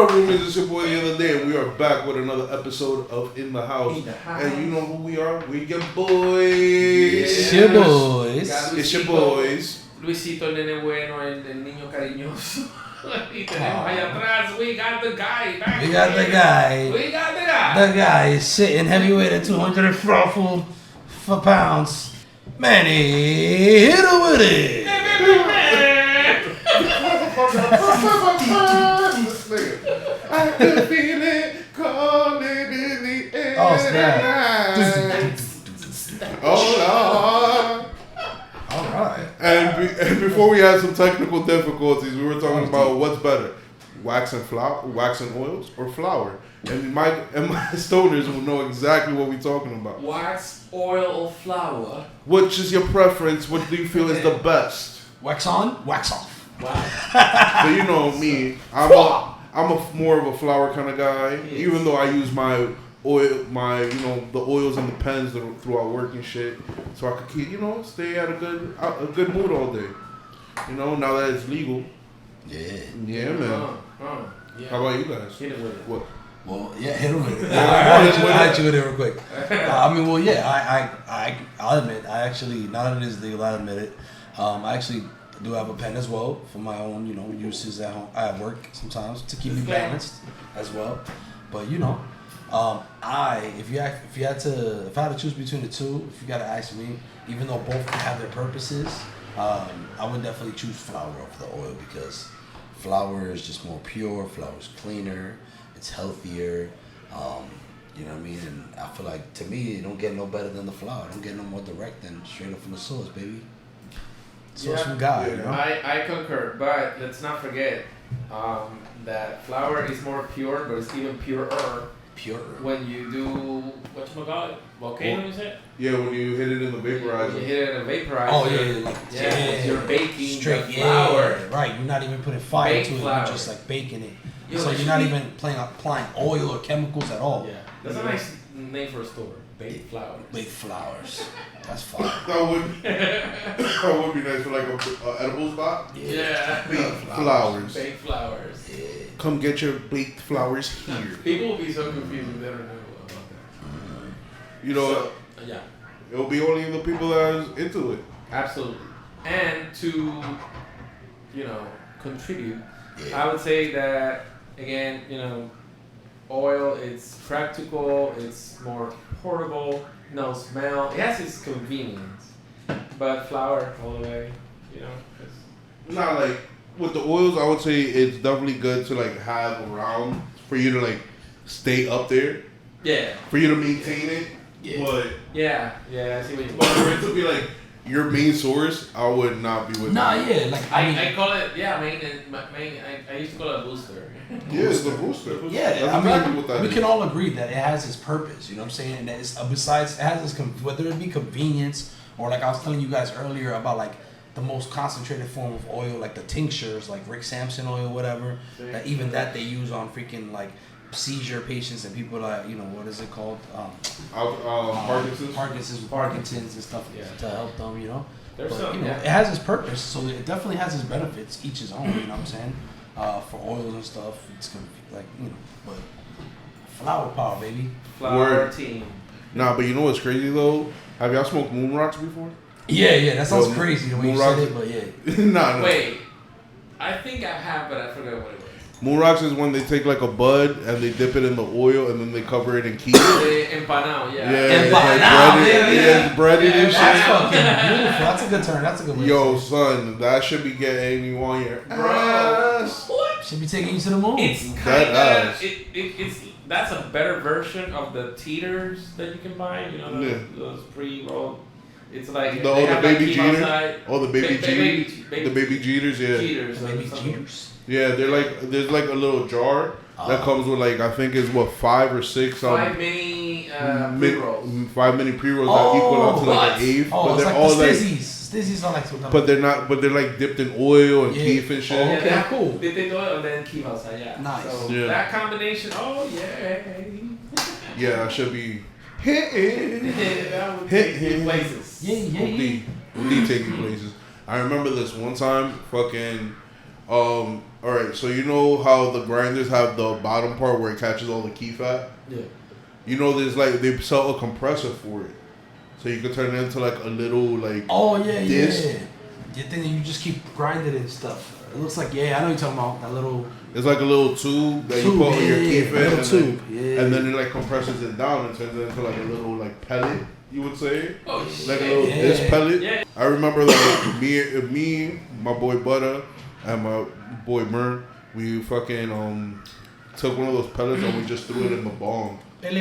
up, roomies? It's your boy the other day, and we are back with another episode of In the House. And you know who we are? We your boys. It's your boys. It's your boys. Luisito, el nene bueno, el niño cariñoso. Y tenemos allá atrás, we got the guy. We got the guy. We got the guy. The guy is sitting heavyweight at 200 pounds. Manny HitEmWitIt. I can feel it calling in the air. Oh, snap. Oh, Lord. All right. And before we had some technical difficulties, we were talking about what's better, wax and oils, or flour. And my stoners will know exactly what we're talking about. Wax, oil, or flour? Which is your preference? What do you feel is the best? Wax on, wax off. Wow. So you know me, I'm a more of a flour kind of guy. Yes. Even though I use my oil, the oils and the pens throughout work and shit, so I could keep, stay at a good mood all day. Now that it's legal. Yeah, man. Yeah. How about you guys? Hit it with it. What? Well, yeah, HitEmWitIt. I'll hit you with it real quick. I'll admit, I actually, now that it is legal, I admit it. I actually do have a pen as well for my own, uses at home. I work sometimes to keep me balanced as well. But if I had to choose between the two, if you gotta ask me, even though both have their purposes, I would definitely choose flour over the oil because flour is just more pure. Flour is cleaner. It's healthier. You know what I mean? And I feel like, to me, it don't get no better than the flour. It don't get no more direct than straight up from the source, baby. Source from God, you know? I concur, but let's not forget that flour is more pure, but it's even purer. When you do, whatchamacallit? Volcano, you said? Yeah, when you hit it in the vaporizer. When you hit it in a vaporizer. Oh, yeah. You're baking straight the flour. Yeah, right. You're not even putting fire Baked to it. flour. You're just like baking it. So you're not even applying oil or chemicals at all. Yeah. That's a nice name for a store. Baked flour. Baked flowers. That's fire. That would be nice for like a edible spot. Yeah. Baked flowers. Baked flowers. Yeah. Come get your baked flowers here. People will be so confused if they don't know about that. Yeah. It'll be only the people that are into it. Absolutely. And to, contribute, I would say that, again, oil, it's practical, it's more portable, no smell. It has its convenience. But flour all the way, Not like with the oils, I would say it's definitely good to like have around for you to like stay up there. Yeah. For you to maintain it. Yeah. But Yeah, I see what you mean. but for it to be like your main source, I would not be with that. Yeah. Like I call it, I used to call it a booster. Yeah, it's the booster. Yeah, That's exactly what that we is. can all agree that it has its purpose. You know what I'm saying? And it's besides, it has its whether it be convenience or like I was telling you guys earlier about like the most concentrated form of oil, like the tinctures, like Rick Sampson oil, whatever. That even that they use on freaking like seizure patients and people like what is it called? Parkinson's and stuff to help them. There's But, some. it has its purpose, so it definitely has its benefits, each his own. You know what I'm saying? For oils and stuff, it's gonna be like but flower power, baby. Flour Word. team. Nah, but you know what's crazy though? Have y'all smoked moon rocks before? Yeah, that sounds Yo, crazy the way you Moon said Rocks- it, but yeah. Nah. Wait, I think I have, but I forgot what it was. Moon rocks is when they take like a bud and they dip it in the oil and then they cover it in keef. Empanado, yeah. It's Empanado, like breaded, yeah. it's breaded and shit. That's fucking beautiful. That's a good term. That's a good way. Yo, to say son, that should be getting you on your Bro, ass. what? it. Should be taking you to the moon. It's That kind ass. of it's that's a better version of the teeters that you can buy. Those pre-rolled. It's like The baby jeter. Oh, the baby jeter. The baby jeters, yeah. Cheaters. Baby Jeeters. Yeah, they're like there's like a little jar that comes with like I think is 5 or 6 5 mini pre-rolls. 5 mini pre-rolls that equal out to like an eighth, Oh, but it's they're like all the like Stizzies. Stizzies are like but they're not but they're like dipped in oil and keef and shit. Oh, okay, cool. They do it and then keep outside, yeah. Nice. So Yeah. that combination, oh yeah. Yeah, that should be hitting. That would take you places. Yeah. Would take you places. I remember this one time, fucking, All right, so you know how the grinders have the bottom part where it catches all the key fat? Yeah. You know, there's like they sell a compressor for it, so you can turn it into like a little like. Oh yeah, disc. yeah. You think that you just keep grinding and stuff. It looks like I know what you're talking about that little. It's like a little tube that you put on your key fat, little tube. and then it like compresses it down and turns it into like a little like pellet. You would say, Oh, like a little disc pellet. Yeah. I remember that me, my boy Butter, and my boy Mern, we fucking took one of those pellets and we just threw it in the bong. And we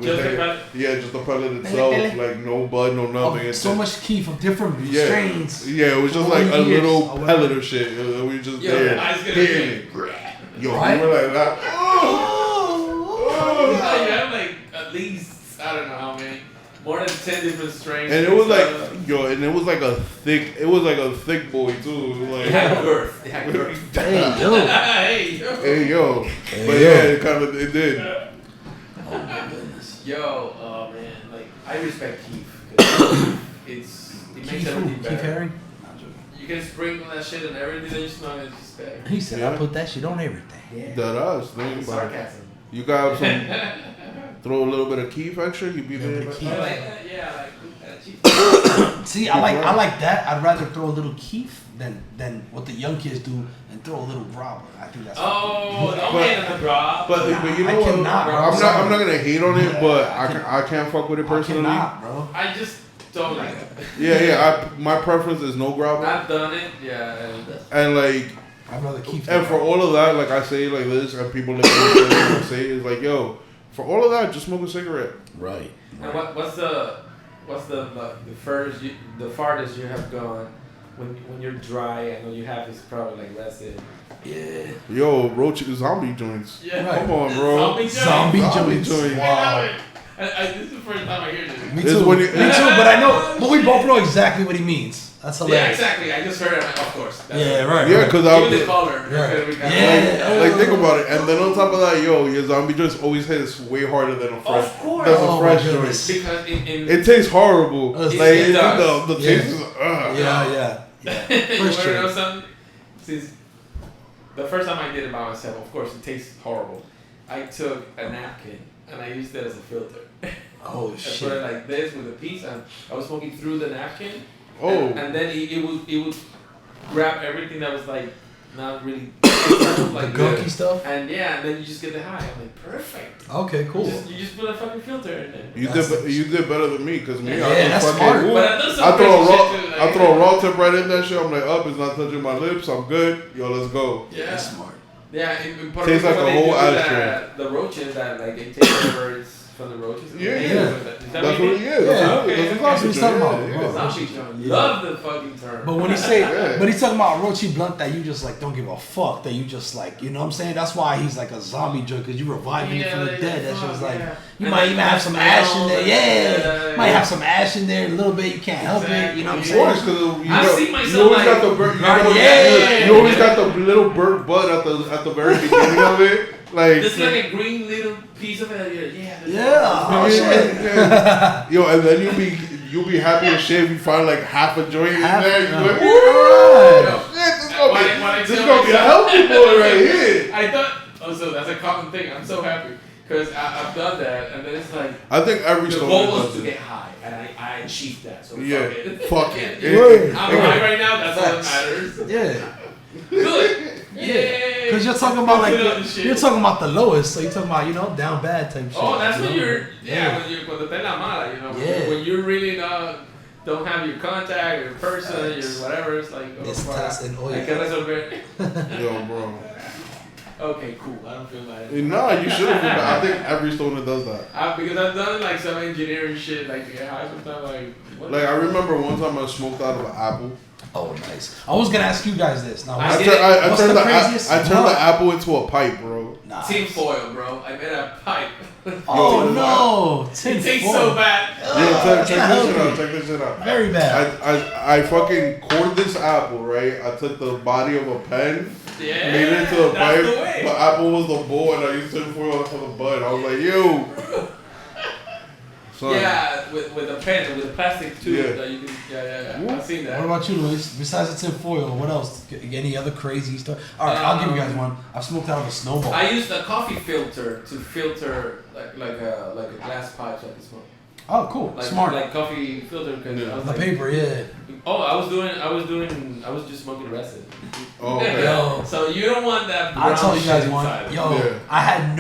Just the pellet? Yeah, just the pellet itself, like no bud, no nothing. Oh, so much keef of different Yeah. strains. Yeah, it was just Over like a years. little Oh, wow. pellet of shit. We just Yo, there. I was gonna hitting say, it. Yo, Right? we were like that. you have like at least, I don't know how many, more than 10 different strains. And it was like, stuff. and it was like a thick boy too. It was like, It had girth. It had girth. Hey yo. Hey, yo. hey yo, but yo. yeah, it did. Oh my goodness. Yo, oh man, like I respect Keith. 'Cause it makes Keith everything who? better. Keith Haring? You can sprinkle that shit and everything that you smell is just better. He said Yeah. I put that shit on everything. Yeah. That us. Think about it. Sarcasm. You got some. Throw a little bit of Keith extra. You be there. Keith. I like that, yeah, like cheap. See, I like that. I'd rather throw a little keef than what the young kids do and throw a little grabber. I think that's. Oh, don't hate on the drop. But you I know what? cannot, bro. I'm not gonna hate on it, but Yeah, I can't fuck with it personally. I cannot, bro. I just don't like it. Yeah. My preference is no grabber. I've done it, yeah. And like, I'd rather keep. and for all of that, like I say like this, and people listen to what I say is like, yo, for all of that, just smoke a cigarette. Right. And what's the farthest you have gone when you're dry? I know you have this probably like resin. Yeah. Yo, roach zombie joints. Yeah. Right. Come on, bro. Zombie Zombie joints. Wow. This is the first time I hear this. Me This too. when you- Me too. But I know. But we both know exactly what he means. That's Yeah, hilarious. exactly. I just heard it. Of course. That's Yeah. it. Right. Yeah, right. because Even the I color. Right. Yeah. like think about it, and then on top of that, yo, your zombie joints always hits way harder than a fresh. Of course. That's a Oh, fresh my joint. goodness. Because in It tastes horrible. It Like does. the Yeah. taste is. Yeah. you First want to know joint. something? Since the first time I did it by myself, of course it tastes horrible. I took a napkin and I used it as a filter. Oh I put it shit. like this with a piece, and I was smoking through the napkin. Oh. And then it would grab everything that was like not really like The gunky good. stuff. And yeah, and then you just get the high. I'm like, perfect. Okay. Cool. You just put a fucking filter in there. You did better than me because me. Yeah, I that's fucking, smart. ooh, But I done some I throw a crazy raw, shit too, like- I throw a raw tip right in that shit. I'm like, up, it's not touching my lips. I'm good. Yo, let's go. Yeah. That's smart. Yeah, in Puerto Tastes Rico, like when a they whole do ashtray. that, the roaches that like they take the birds from the roaches. Yeah, They yeah. do that. Is that That's what you it mean? is. Yeah, That's okay, what okay. that's That's what he's talking about, yeah, bro. yeah. Zombie term. Yeah. Love the fucking term. But when he say, Yeah. but he's talking about Roachy Blunt that you just like don't give a fuck that you just like, you know what I'm saying? That's why he's like a zombie joint because you reviving it from the dead. That shit was like, you And might then even have some smell, ash in there. yeah. Yeah, might have some ash in there a little bit. You can't help it. You know what I'm Of saying? course, because I see myself you always like- got the burnt. Yeah. You always got the little burnt butt at the very beginning of it. Like, Just like a green little piece of it. Yeah. Yeah. Oh, shit. yeah. Yo, and then you'll be happy as shit if you find like half a joint in Half- there. You like, Alright. shit, this When I gonna tell be a myself- healthy boy right here. I thought. Oh, so that's a common thing. I'm so happy because I've done that, and then it's like I think every the stoner goal was does to it. get high, and I achieved that. So Yeah, fuck it. fuck it. Word. I'm high right now. That's all that Facts. matters. Yeah. Good. Yeah. Because you're talking about like Put it on the shit. you're talking about the lowest, so you're talking about down bad type shit. Oh, that's you when know? you're cuando te la mala, Yeah. when you're really don't have your contact, your person, your whatever. It's like Estás en hay que resolver. Yo, bro. Okay, cool. I don't feel bad. Nah, you should have. I think every stoner does that. Because I've done like some engineering shit, like to get high sometimes. Like, what Like I remember one time I smoked out of an apple. Oh, nice. I was gonna ask you guys this. Now, I what's did it. I What's turned the the craziest? I turned the apple into a pipe, bro. Nice. Tin foil, bro. I made a pipe. Oh Yo, no! Tin It tastes foil. so bad. Yeah, check it's this not shit out. healthy. Check this shit out. Very bad. I fucking cored this apple, right? I took the body of a pen, Yeah. made it into a that's pipe. the way. The apple was the bowl, and I used tin foil for the bud. I was like, yo. Son. Yeah, with a pen, with a plastic tube Yeah. that you can. Yeah. I've seen that. What about you, Luis? Besides the tin foil, what else? Any other crazy stuff? All right, I'll give you guys one. I've smoked out of a snowball. I used a coffee filter to filter like a glass pipe so I can smoke. Oh, cool. Like, Smart. Like coffee filter because I was The like, paper, yeah. oh, I was just smoking resin. Oh, okay. Yo. So you don't want that brown I'll tell you guys shit one. inside. Yo, Yeah. I had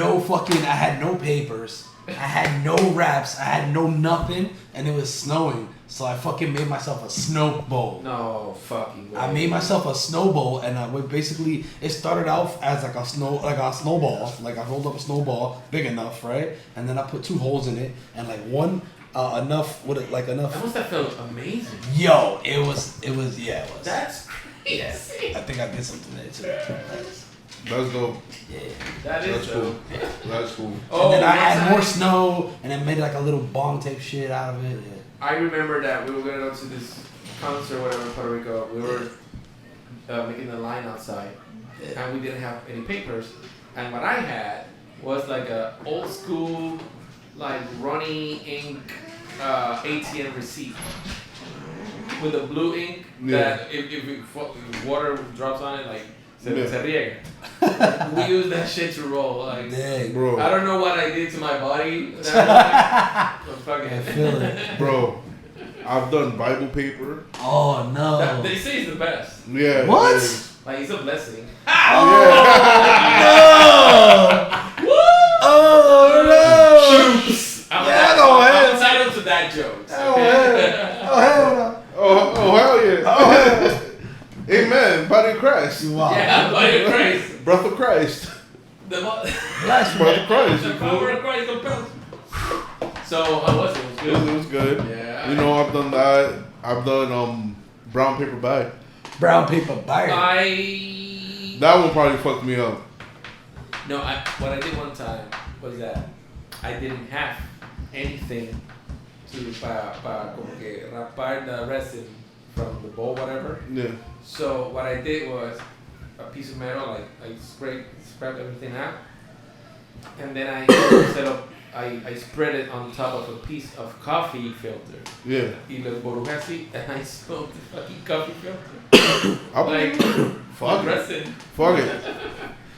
no papers. I had no wraps. I had no nothing. And it was snowing. So I fucking made myself a snow bowl. No fucking way. I made myself a snowball, and basically it started out as like a snowball. Like I rolled up a snowball big enough, right? And then I put 2 holes in it, and like one enough with it, like enough. That must have felt amazing. Yo, it was. Yeah, it was. That's crazy. Yes, I think I did something there too. That's dope. Yeah. That is That's cool. dope. That's cool. Oh, And then I one had time- more snow, and then made like a little bomb tape shit out of it. Yeah. I remember that we were gonna go to this concert, whatever, in Puerto Rico. We were making the line outside, and we didn't have any papers. And what I had was like a old school, like runny ink ATM receipt with a blue ink that if water drops on it, like se riega. We use that shit to roll. Like, Dang. Bro. I don't know what I did to my body. That morning, but fucking I feel it. Bro, I've done Bible paper. Oh no. They say it's the best. Yeah. What? it is. Like, it's a blessing. Oh no! Shoops. I'm hell. entitled to that joke. Oh hell no! Oh, hell yeah. Oh, hell. Amen. Body of Christ. Wow. Yeah, by Christ. Breath of Christ. The Breath of Christ. the You power cool? of Christ compels. So, how was it? It was good. It was good. Yeah. You know, I've done that. I've done brown paper bag. Brown paper bag. That one probably fucked me up. No, what I did one time was that I didn't have anything to como que rapar the resin from the bowl, whatever. Yeah. So what I did was a piece of metal, like I scraped everything out, and then I set up. I spread it on top of a piece of coffee filter. Yeah. Y lo embrujé así, and I smoked the fucking coffee filter. Like, fuck it. resin. Fuck it.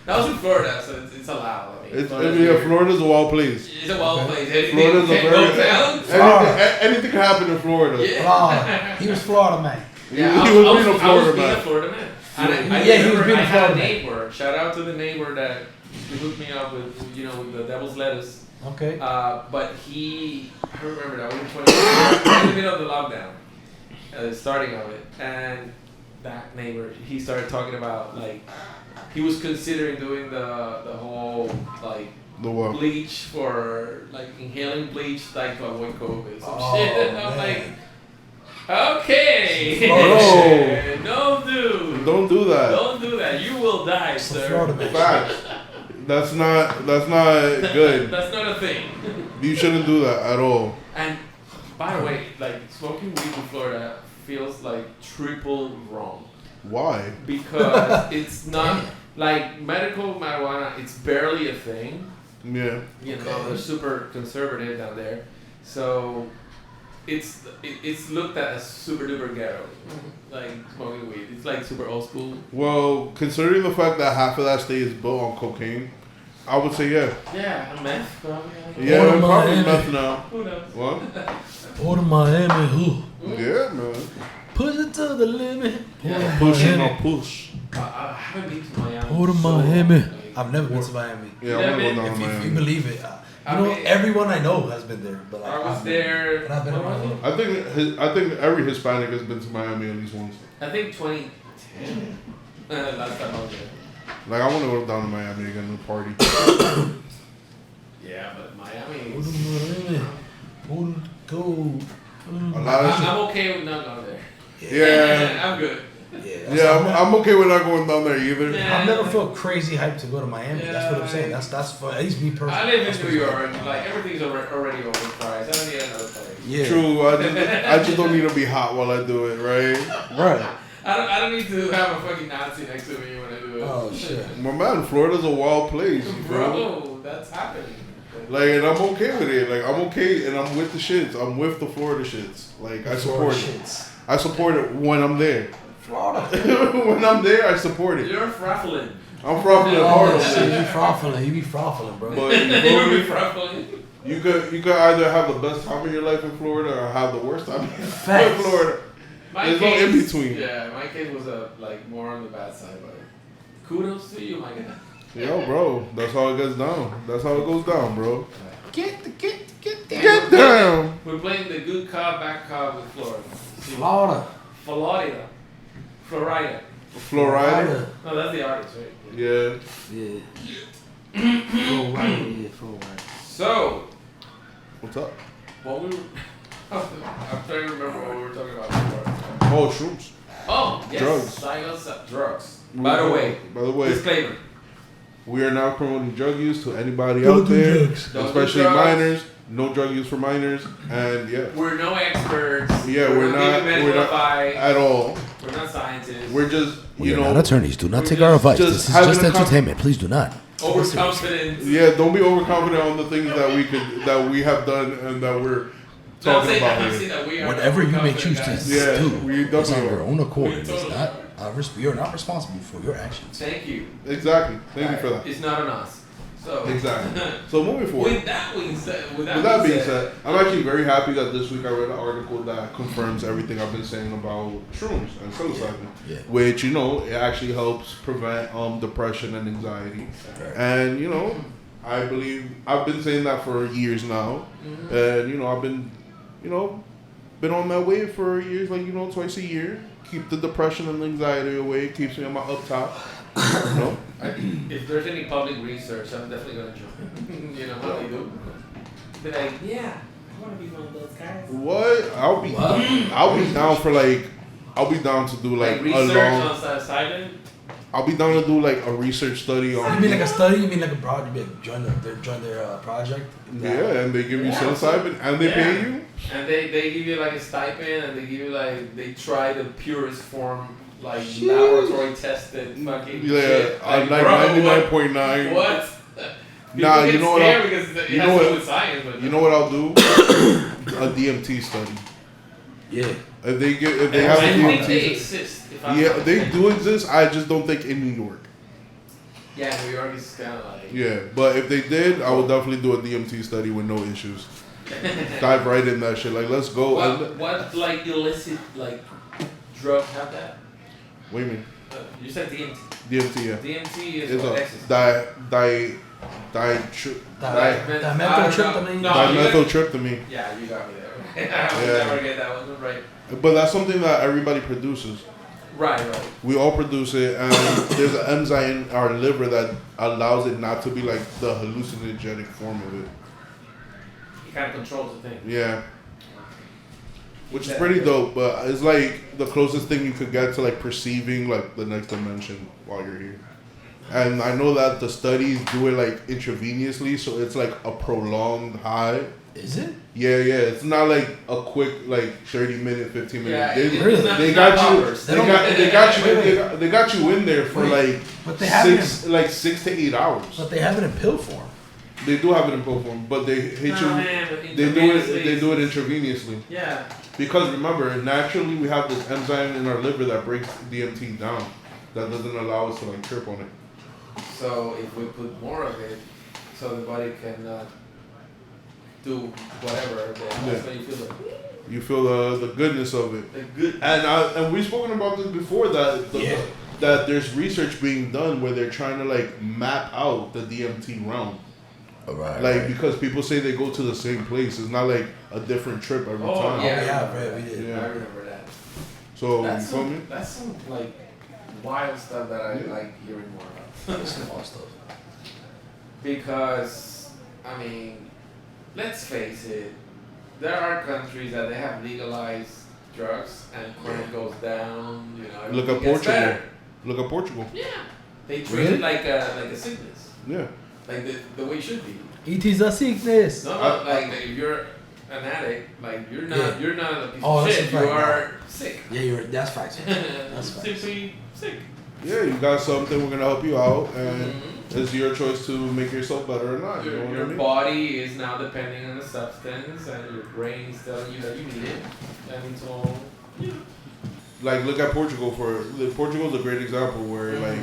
That was in Florida, so it's allowed. I mean, Florida's a wild place. It's a wild place. Florida's a very anything can happen in Florida. Yeah. Florida. He was Florida man. Yeah, He was being a Florida man. Florida man. And I Yeah, he was remember being a I had Florida a man. neighbor. Shout out to the neighbor that hooked me up with, with the devil's lettuce. Okay. But I remember that we were 20 in the middle of the lockdown, the starting of it, and that neighbor, he started talking about like he was considering doing the whole like The what? bleach for like inhaling bleach like to avoid COVID some Oh, shit. And I'm man. like, okay, Oh. no, dude, Don't do that. don't do that. You will die, It's the sir. Florida man. Facts. That's not good. That's not a thing. You shouldn't do that at all. And by the way, like smoking weed in Florida feels like triple wrong Why? because it's not like medical marijuana. It's barely a thing. Yeah. You know, they're super conservative down there, so it's looked at as super duper ghetto, like smoking weed. It's like super old school. Well, considering the fact that half of that state is built on cocaine, I would say yeah. Yeah, meth probably. Yeah, Order probably Miami. meth now. Who knows? What? Order Miami, who? Yeah, man. Push it to the limit. Yeah. Pushing or push. I haven't been to Miami. Order so, Miami. like, I've never been to Miami. Yeah, I want to go down If to you Miami. believe it, I you know, mean- everyone I know has been there. But like, I was I've there. But I've been what around. was it? I think every Hispanic has been to Miami at least once. I think 2010. Last time I was there. Like I want to go down to Miami again and party. Yeah, but Miami. Order Miami. Order go. A lot of shit. I'm okay with not going there. Yeah. I'm good. Yeah, I'm okay with not going down there either. Yeah. I've never felt crazy hyped to go to Miami. That's what I'm saying. That's for at least me personally. I live That's in what New it's York. Like everything's already overpriced. I don't need another place. Yeah. True, I just don't need to be hot while I do it, right? Right. I don't need to have a fucking Nazi next to me when I do it. Oh shit. My man, Florida's a wild place, bro. Bro, that's happening. Like, and I'm okay with it. Like, I'm okay, and I'm with the shits. I'm with the Florida shits. Like, I support it. I support it when I'm there. Florida. When I'm there, I support it. You're fraffling. I'm fraffling hard on He be fraffling, bro. But You be fraffling. you could either have the best time of your life in Florida or have the worst time in Florida. There's no in between. Yeah, my case was more on the bad side, but kudos to you, my guy. Yo, bro, that's how it gets down. That's how it goes down, bro. Get down. Get down. We're playing the good cop, bad cop with Florida. Florida. Florida. No, that's the artist, right? Yeah. Florida. So, What's up? what we were, I'm trying to remember what we were talking about before. Oh, shrooms. Oh, yes. Drugs. By the way, disclaimer. We are not promoting drug use to anybody out there, especially minors. No drug use for minors, and yeah. We're no experts. Yeah, we're not at all. We're not scientists. We're just, we are not attorneys. Do not take our advice. This is just entertainment. Please do not. Overconfident. Yeah, don't be overconfident on the things that we have done and that we're talking about here. Whatever you may choose to do, it's on your own accord. We are not responsible for your actions. Thank you. Exactly. Thank you for that. It's not on us. So exactly. So moving forward. With that being said, I'm actually very happy that this week I read an article that confirms everything I've been saying about shrooms and psilocybin, which it actually helps prevent depression and anxiety. And I believe I've been saying that for years now, and I've been been on that wave for years, like twice a year. Keep the depression and anxiety away. Keeps me on my up top. If there's any public research, I'm definitely gonna join. You know how they do. Be like, yeah, I want to be one of those guys. What? I'll be down for I'll be down to do like research a long. on psilocybin. I'll be down to do like a research study on. You mean like a study? You mean like a broad? You join their project? Yeah, and they give you psilocybin and they pay you. And they give you like a stipend, and they give you they try the purest form. Laboratory tested fucking shit. Like 99.9. What? Nah, you know what? You know what I'll do? A DMT study. Yeah. If they have a DMT, they exist. They do exist. I just don't think in New York. Yeah, New York is kind of like. Yeah, but if they did, I would definitely do a DMT study with no issues. Dive right in that shit. Like, let's go. What illicit drug have that? What do you mean? You said DMT. DMT, yeah. DMT is dimethyltryptamine. Yeah, you got me there. I would never get that one right. But that's something that everybody produces. Right. We all produce it, and there's an enzyme in our liver that allows it not to be like the hallucinogenic form of it. It kind of controls the thing. Yeah. Which is pretty dope, but it's like the closest thing you could get to like perceiving like the next dimension while you're here. And I know that the studies do it like intravenously, so it's like a prolonged high. Is it? Yeah. It's not like a quick 30-minute, 15-minute. Yeah, they got you in there for but they have 6 to 8 hours. But they have it in pill form. They do have it in pill form, but they hit you. They do it intravenously. Yeah. Because remember, naturally we have this enzyme in our liver that breaks DMT down, that doesn't allow us to trip on it. So if we put more of it, so the body can do whatever, that's when you feel it. You feel the goodness of it. The good. And we've spoken about this before that that there's research being done where they're trying to map out the DMT realm. Right. Because people say they go to the same place. It's not like a different trip every time. Yeah, we did. Yeah. I remember that. So that's you feel me? That's some wild stuff that I like hearing more about. That's some wild stuff. Because let's face it, there are countries that they have legalized drugs and crime goes down. Look at Portugal. Better. Look at Portugal. Yeah, they treat it like a sickness. Yeah. Like the way it should be. It is a sickness. No, if you're an addict, you're not a piece of shit. You are sick. Yeah, that's facts. That's facts. Simply sick. Yeah, you got something. We're gonna help you out, and it's your choice to make yourself better or not. You know what I mean? Your body is now depending on the substance, and your brain is telling you that you need it, and so. Like, look at Portugal. Portugal's a great example where like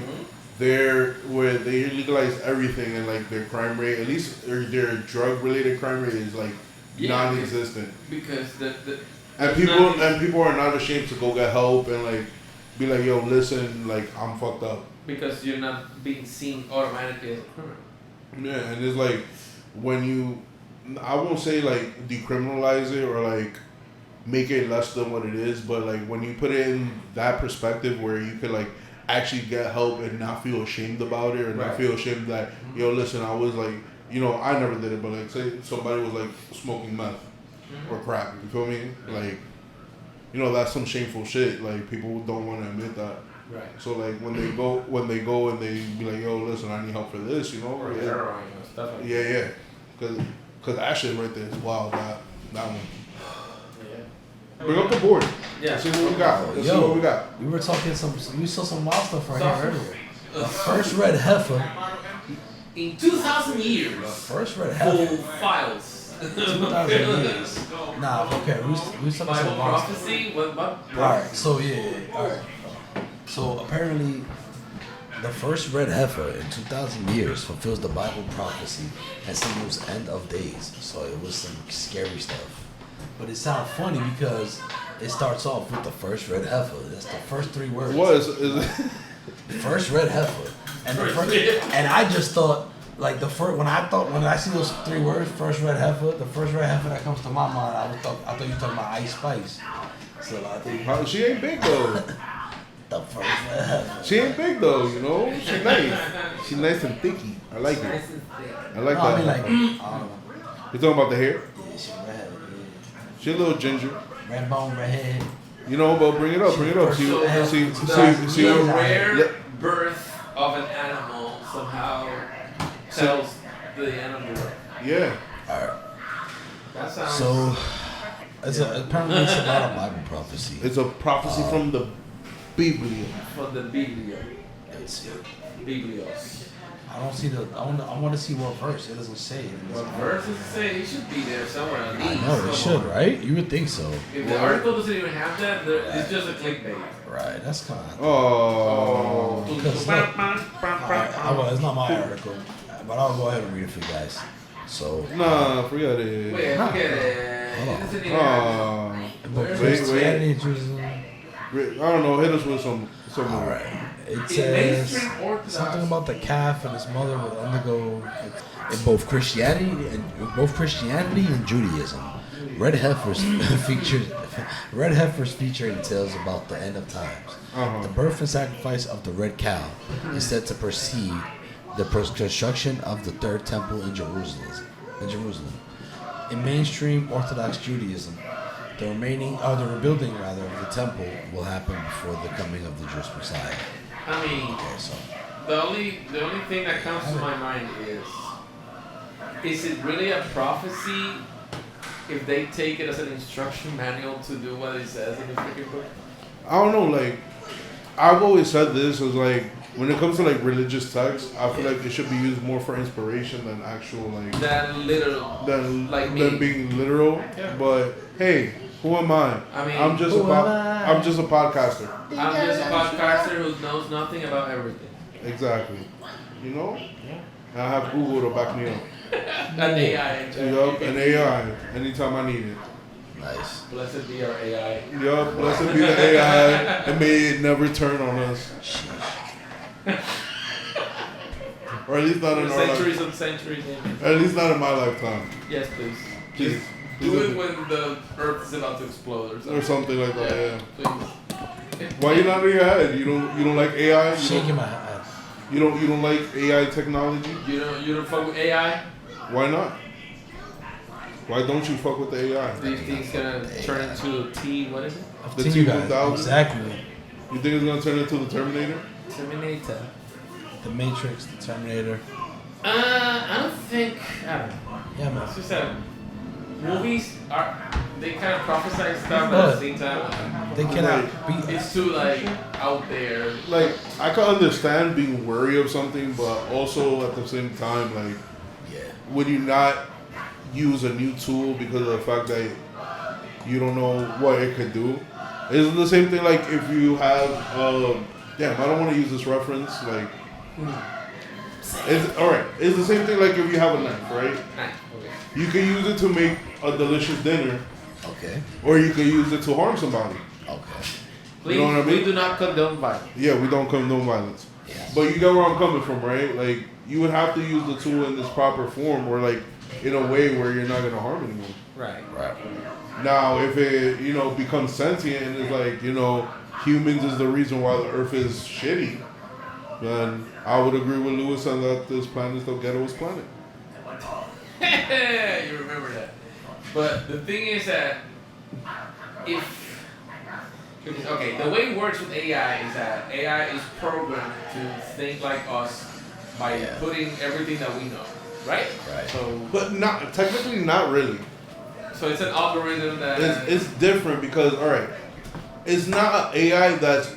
where they legalize everything, and like their crime rate, at least their drug related crime rate is like non-existent. Because and people are not ashamed to go get help and like be like, yo, listen, like I'm fucked up. Because you're not being seen automatically as a criminal. Yeah, and it's like when you, I won't say like decriminalize it or like make it less than what it is, but like when you put it in that perspective where you could like actually get help and not feel ashamed about it or not feel ashamed that, yo, listen, I was like, you know, I never did it, but like say somebody was like smoking meth or crack, you feel me? Like, you know, that's some shameful shit. Like people don't want to admit that. Right. So like when they go and they be like, yo, listen, I need help for this, you know? Or heroin or stuff like that. Yeah. Cause that shit right there is wild. That one. Yeah. Bring up the board. Yeah. Let's see what we got. See what we got. We were talking we saw some wild stuff right here earlier. The first red heifer. In 2,000 years. The first red heifer. Full files. 2,000 years. Nah, okay. We saw some Bible wild stuff. prophecy. What? Alright, so alright. So apparently, the first red heifer in 2,000 years fulfills the Bible prophecy and signals end of days. So it was some scary stuff. But it sounds funny because it starts off with the first red heifer. That's the first 3 words. What is First red heifer. And I just thought, like when I see those 3 words, first red heifer, the first red heifer that comes to my mind, I thought you were talking about Ice Spice. So I think she ain't big though. the first red heifer. She ain't big though, you know. She nice. She nice and thicky. I like it. I like that. I mean, like, I don't know. You talking about the hair? Yeah, she red. She a little ginger. Red bone, red head. You know, but bring it up. See, The rare birth of an animal somehow tells the animal. Yeah. Alright. That sounds. So, apparently it's about a Bible prophecy. It's a prophecy from the Biblia. For the Biblia. Let's see. Biblios. I don't see I want to see what verse. It doesn't say. What verse does it say? It should be there somewhere. At least. I know it should, right? You would think so. If the article doesn't even have that, it's just a clickbait. Right. That's kind of. Oh. Because it's not my article, but I'll go ahead and read it for you guys. So. Nah, forget it. Wait, forget it. It doesn't even have Wait. I don't know. Hit us with some. All right. It says something about the calf and his mother will undergo in both Christianity and Judaism. Red heifers feature entails about the end of times. The birth and sacrifice of the red cow is said to precede the construction of the third temple in Jerusalem. In mainstream Orthodox Judaism, the rebuilding of the temple will happen before the coming of the Jewish Messiah. I mean, Okay, so the only thing that comes to my mind is it really a prophecy if they take it as an instruction manual to do what it says in the freaking book? I don't know. Like, I've always said this is like when it comes to like religious texts, I feel like it should be used more for inspiration than actual like Than literal. than being literal. Yeah. But hey. Who am I? I mean, I'm just a podcaster. I'm just a podcaster who knows nothing about everything. Exactly. You know? Yeah. I have Google to back me up. An AI. Yup, an AI. Anytime I need it. nice. Blessed be our AI. Yup, blessed be the AI, and may it never turn on us. Or at least not in our lifetime. Centuries. At least not in my lifetime. Yes, please. Please. Do it when the Earth is about to explode Or something like that, yeah. Please. Why you not in your head? You don't like AI? Shaking my head. You don't like AI technology? You don't fuck with AI? Why not? Why don't you fuck with the AI? Do you think it's gonna turn into a T? What is it? The T-1000? Exactly. You think it's gonna turn into the Terminator? Terminator. The Matrix, the Terminator. I don't think. I don't know. Yeah, man. It's just that movies they kind of prophesy stuff, but at the same time, They cannot be. It's too like out there. Like I can understand being wary of something, but also at the same time, like would you not use a new tool because of the fact that you don't know what it could do? It's the same thing like if you have damn, I don't want to use this reference. Like, it's alright. It's the same thing like if you have a knife, right? Okay. You can use it to make a delicious dinner. Okay. Or you can use it to harm somebody. Okay. Please, You know what I mean? we do not condone violence. Yeah, we don't condone violence. Yes. But you get where I'm coming from, right? Like, you would have to use the tool in this proper form or, like, in a way where you're not going to harm anyone. Right. Now, if it, becomes sentient and it's like, humans is the reason why the earth is shitty, then I would agree with Lewis on that this planet is the ghettoest planet. You remember that. But the thing is that okay, the way it works with AI is that AI is programmed to think like us by putting everything that we know, right? Right. So, But technically not really. so it's an algorithm that It's different because, all right, it's not an AI that's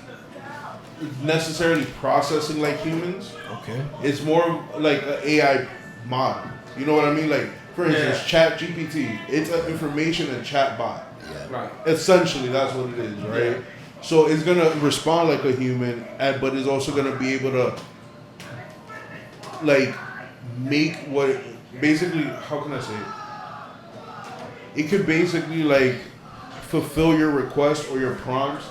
necessarily processing like humans. Okay. It's more like an AI model. You know what I mean? Like, for instance, Chat GPT. It's an information and chat bot. Yeah. right. Essentially, that's what it is, right? So it's gonna respond like a human, but it's also gonna be able to, like, make what basically. How can I say it? It could basically like fulfill your request or your prompts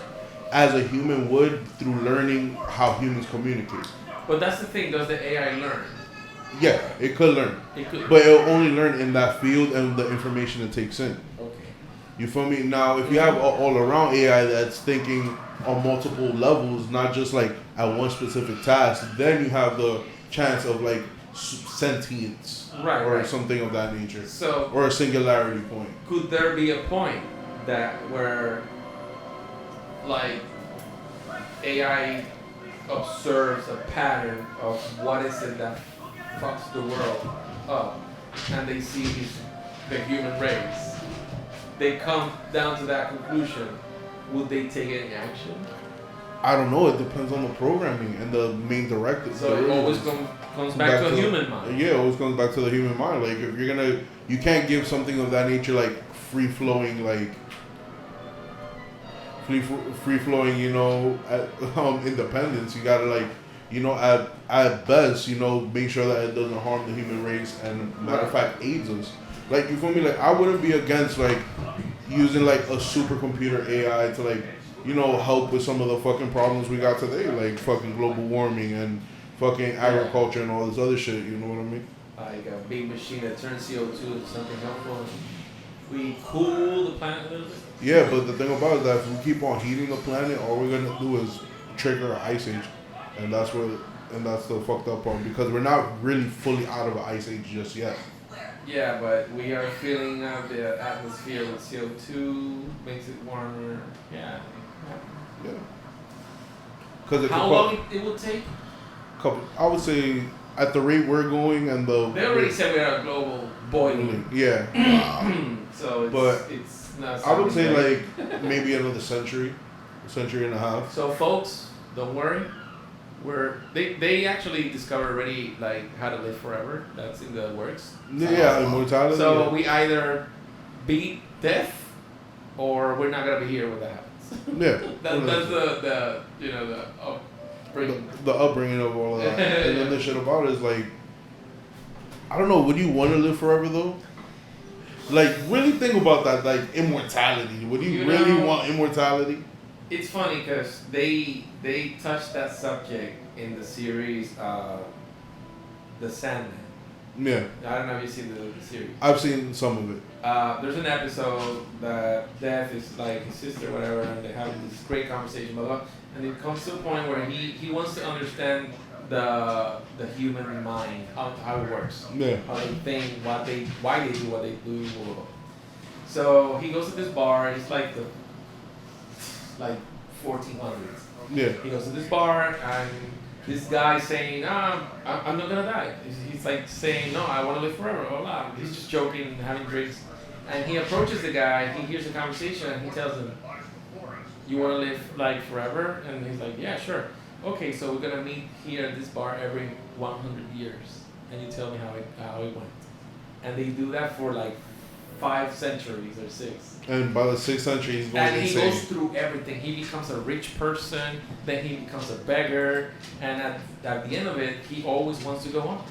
as a human would through learning how humans communicate. But that's the thing. Does the AI learn? Yeah, it could learn, It could. but it'll only learn in that field and the information it takes in. Okay. You feel me? Now, if you have all around AI that's thinking on multiple levels, not just like at one specific task, then you have the chance of like sentience, or something of that nature, So, or a singularity point. could there be a point that where, like, AI observes a pattern of what is it that fucks the world up, and they see the human race? They come down to that conclusion. Would they take any action? I don't know. It depends on the programming and the main directive. So it always comes back to a human mind. Yeah, it always comes back to the human mind. Like if you're you can't give something of that nature like free flowing, independence. You gotta at best, make sure that it doesn't harm the human race, and matter of fact, aids us. Like, you feel me? Like, I wouldn't be against like using like a supercomputer AI to help with some of the fucking problems we got today, like fucking global warming and fucking agriculture and all this other shit. You know what I mean? Like a big machine that turns CO2 into something helpful. We cool the planet a little bit. Yeah, but the thing about it is that if we keep on heating the planet, all we're gonna do is trigger an ice age, and that's the fucked up part, because we're not really fully out of an ice age just yet. Yeah, but we are filling the atmosphere with CO2, makes it warmer. Yeah. Because how long it will take? I would say at the rate we're going and they already said we're at a global boiling. Yeah. So it's not. I would say like maybe another century and a half. So folks, don't worry. They actually discovered already like how to live forever. That's in the works. Yeah, immortality. So we either beat death, or we're not gonna be here when that happens. Yeah. That's the upbringing. The upbringing of all of that. And then the shit about it is like, I don't know. Would you want to live forever though? Like, really think about that. Like, immortality. Would you really want immortality? It's funny because they touched that subject in the series The Sandman. Yeah. I don't know if you've seen the series. I've seen some of it. There's an episode that Death is like his sister, whatever, and they have this great conversation, blah, blah, and it comes to a point where he wants to understand the human mind, how it works, how they think, why they do what they do. Blah, blah, blah. So he goes to this bar. It's like 1400s. Yeah. He goes to this bar and this guy saying, I'm not gonna die. He's like saying, no, I want to live forever. Blah, blah. He's just joking, having drinks. And he approaches the guy, he hears the conversation, and he tells him, you want to live like forever? And he's like, yeah, sure. Okay, so we're gonna meet here at this bar every 100 years, and you tell me how it went. And they do that for like 5 centuries or 6. And by the 6th century, he's going and he insane. goes through everything. He becomes a rich person, then he becomes a beggar, and at the end of it, he always wants to go on.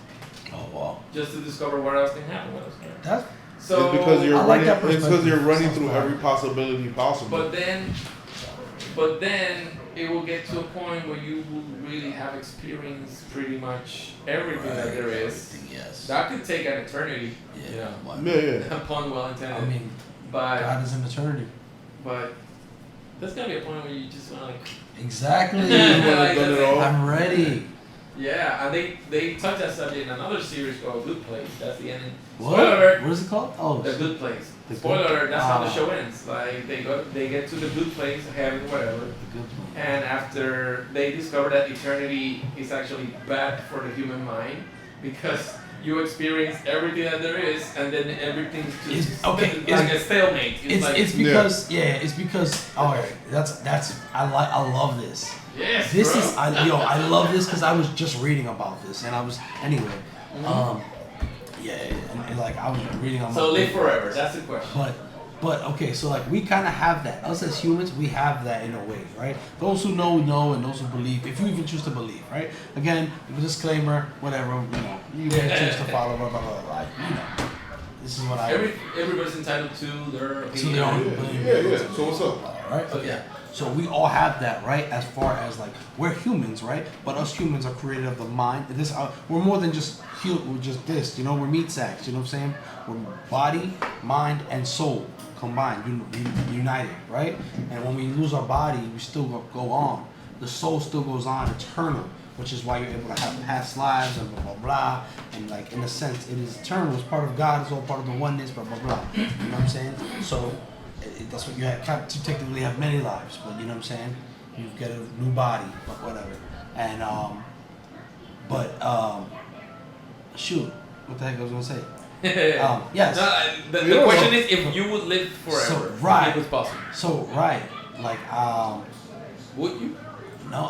Oh wow. Just to discover what else can happen. What else can happen. That's So it's because you're I like running. that It's because you're running perspective. through every possibility possible. But then it will get to a point where you will really have experienced pretty much everything that there is. Yes. That could take an eternity. Yeah. Yeah. Pun well intended. I mean, but God is an eternity. but there's gonna be a point where you just want to like. Exactly. Like, done it all. I'm ready. Yeah, and they touch that subject in another series called Good Place. That's the ending. What? Spoiler alert. What is it called? Oh, The Good Place. The Spoiler Good- alert. That's how the Ah. show ends. Like they get to the good place, heaven, whatever. the good one. And after they discover that eternity is actually bad for the human mind because you experience everything that there is, and then everything's just It's- okay, like a stalemate. It's because all right. That's I love this. yes, This bro. is I love this because I was just reading about this and I was anyway. And like I was reading on. So live forever. That's the question. But okay, so like we kind of have that. Us as humans, we have that in a way, right? Those who know, and those who believe, if you even choose to believe, right? Again, disclaimer, whatever, you may choose to follow, blah, blah, blah, blah, this is what I... Everybody's entitled to their opinion. To their own opinion. Yeah. So what's up? All right? So, yeah. So we all have that, right? As far as like, we're humans, right? But us humans are created of the mind. We're more than just we're just this, we're meat sacks, you know what I'm saying? We're body, mind, and soul combined, united, right? And when we lose our body, we still go on. The soul still goes on eternal, which is why you're able to have past lives and blah, blah, blah. And like, in a sense, it is eternal. It's part of God. It's all part of the oneness, blah, blah, blah. You know what I'm saying? So that's what you have. You technically have many lives, but you know what I'm saying? You get a new body, but whatever. And, shoot, what the heck I was going to say? Yes. No, the question is if you would live forever. So, right. If it was possible. So, right. Like, Would you? no,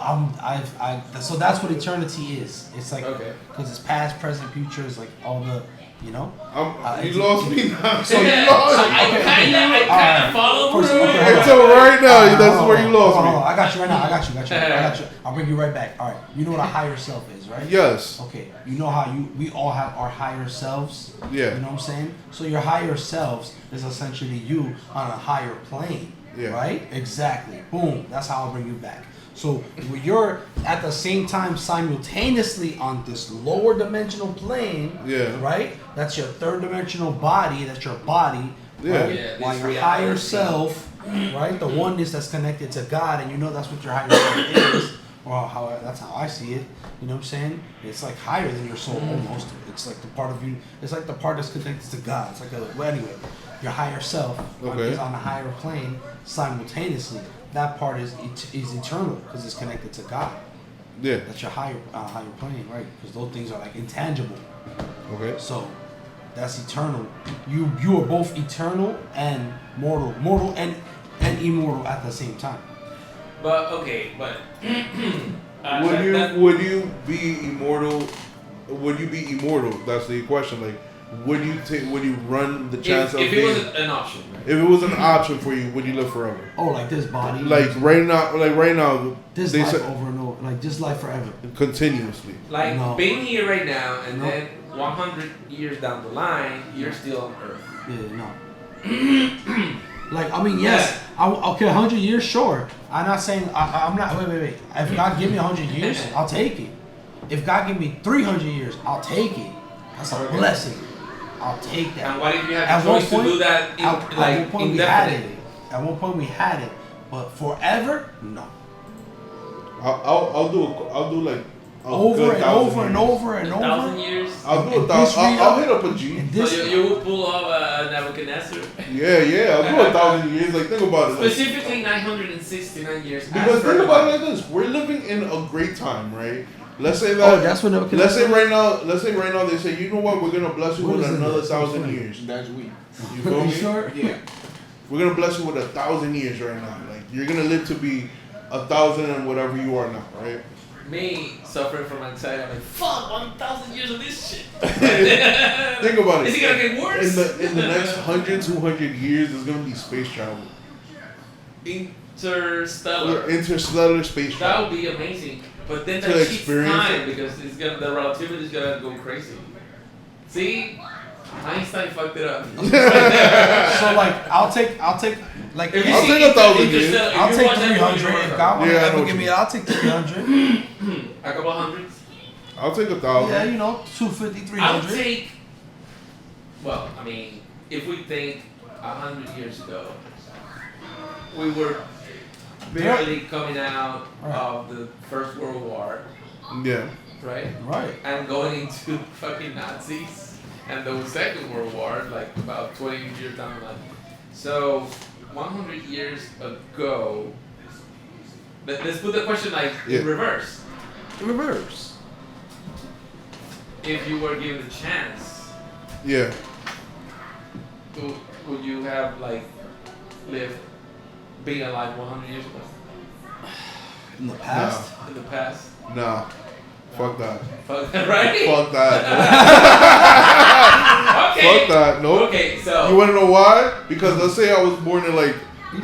so that's what eternity is. It's like, Okay. because it's past, present, future, it's like all the, You lost me now. So Yeah, you lost me. I kind of follow First, through. okay, Until right now, that's where you lost hold me. on, I got you right now. I got you. I'll bring you right back. All right. You know what a higher self is, right? Yes. Okay. You know how we all have our higher selves. Yeah. You know what I'm saying? So your higher selves is essentially you on a higher plane. Yeah. Right? Exactly. Boom. That's how I'll bring you back. So you're at the same time simultaneously on this lower dimensional plane. Yeah. Right? That's your third dimensional body. That's your body. Yeah. Right? Yeah, While this your reality. higher self, right? The oneness that's connected to God, and you know that's what your higher self is. Or that's how I see it. You know what I'm saying? It's like higher than your soul almost. It's like the part of you. It's like the part that's connected to God. It's like anyway, your higher self is on a higher plane simultaneously. That part is eternal because it's connected to God. Yeah. That's your higher plane, right? Because those things are like intangible. Okay. So that's eternal. You are both eternal and mortal and immortal at the same time. But okay, but Would you be immortal? Would you be immortal? That's the question. Like, would you run the chance if of it being? was an option, right? If it was an option for you, would you live forever? Oh, like this body. Like right now, this they life said over and over. Like this life forever. continuously. Like No. being here right now, and No. then 100 years down the line, you're still on Earth. Yeah, no. Like, I mean, yes. Okay, 100 years, sure. I'm not saying, I'm not, wait. If God give me 100 years, I'll take it. If God give me 300 years, I'll take it. That's a Okay. blessing. I'll take that. And what if you At have the one choice point- to do that At one point we had it. indefinitely? At one point we had it. But forever, no. I'll do like Over and over and over and 1,000 over. years? I'll do In 1,000. this I'll hit up a G. In So this, you will pull off a Nebuchadnezzar? Yeah. I'll do 1,000 years. Like, think about it. Like, Specifically 969 years. because as per think the about it Bible. like this: we're living in a great time, right? Let's say oh, that. that's what Let's say right now they say, you know what? We're gonna bless you What with is it? another That's so 1,000 funny. years. That's weak. You feel You me? sure? Yeah. We're gonna bless you with 1,000 years right now. Like you're gonna live to be 1,000 and whatever you are now, right? Me suffering from anxiety, I'm like, fuck, 1,000 years of this shit. Think about it. Is it gonna get worse? In the next 100, 200 years, there's gonna be space travel. Interstellar space That travel. would be amazing. But then To that cheats experience time it? because the relativity is gonna go crazy. See? Einstein fucked it up. So like, I'll take like. If you I'll see take 1,000 years. Interstellar, if I'll you take watch that movie, 300. you'll If remember. God Yeah, I wants know to what give me, you I'll take 300. A couple hundreds. I'll take 1,000. Yeah, you know, 250, I 300. would take. Well, I mean, if we think 100 years ago, we were barely coming out of the First World War, Yeah. right? Right. And going into fucking Nazis and the Second World War, like about 20 years down the line. So, 100 years ago, let's put the question like in reverse. Reverse. If you were given a chance, Yeah. would you have like lived, being alive 100 years ago? In the past? In the past? Nah. Fuck that. Fuck that, right? Fuck that. Okay. Fuck that. Nope. Okay, so. You wanna know why? Because let's say I was born in like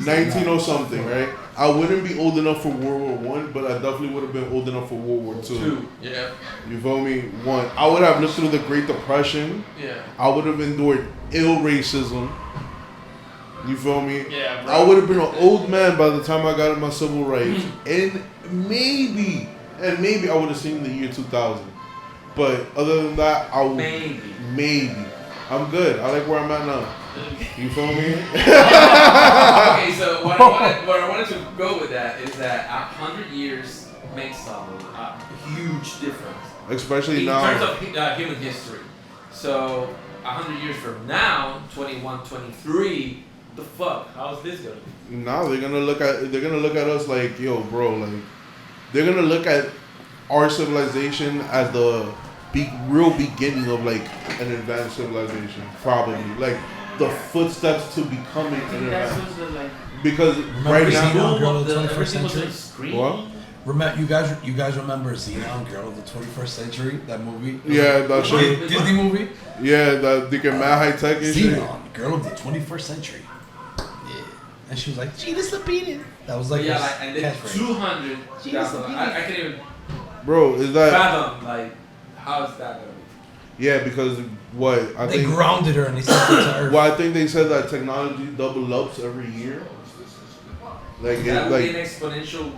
19 or something, right? I wouldn't be old enough for World War I, but I definitely would have been old enough for World War II. Two. Yeah. You feel me? One. I would have lived through the Great Depression. Yeah. I would have endured ill racism. You feel me? Yeah, bro. I would have been an old man by the time I got in my civil rights. And maybe I would have seen the year 2000. But other than that, I would. Maybe. I'm good. I like where I'm at now. You feel me? Okay, so what I wanted to go with that is that 100 years makes a huge difference. Especially in now. terms of human history. So 100 years from now, 21, 23, the fuck? How's this gonna be? Now they're gonna look at us like, yo, bro, like they're gonna look at our civilization as the real beginning of like an advanced civilization, probably like the footsteps to becoming an advanced. Because right now, Xenon Girl of the 21st Century? What? You guys remember Xenon Girl of the 21st Century? That movie? Yeah, that shit. Disney movie? Yeah, that they get mad high tech and shit. Xenon Girl of the 21st Century. Yeah. And she was like, Gina's Lapidin. That was like and then 200. I can't even. Bro, is that fathom like how is that gonna be? Yeah, because they grounded her and they sent her to Earth. Well, I think they said that technology double ups every year. Like that would be an exponential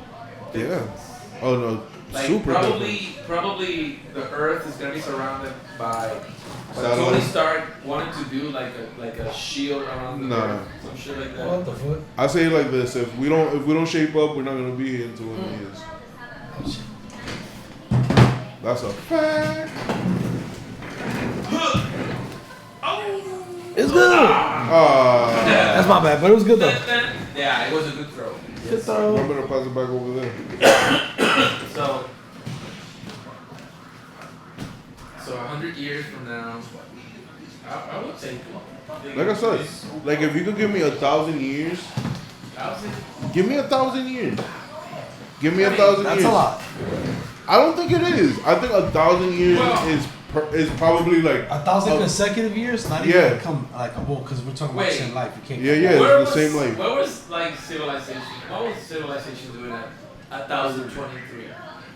difference. Yeah. Oh no. Like super probably the Earth is gonna be surrounded by Tony Stark wanted to do like a shield around the Earth, some shit like that. What the fuck? I say it like this: if we don't shape up, we're not gonna be here in 200 years. Oh, shit. That's a fact. It's good. That's my bad, but it was good though. Yeah, it was a good throw. Good throw. I'm gonna pass it back over there. So 100 years from now, I would say. Like I said, like if you could give me 1,000 years, 1,000? give me 1,000 years. Give me 1,000 years. That's a lot. I don't think it is. I think 1,000 years is probably like 1,000 consecutive years. Not even because we're talking about same life. You can't. It's the same life. What was like civilization? What was civilization doing at 1,023?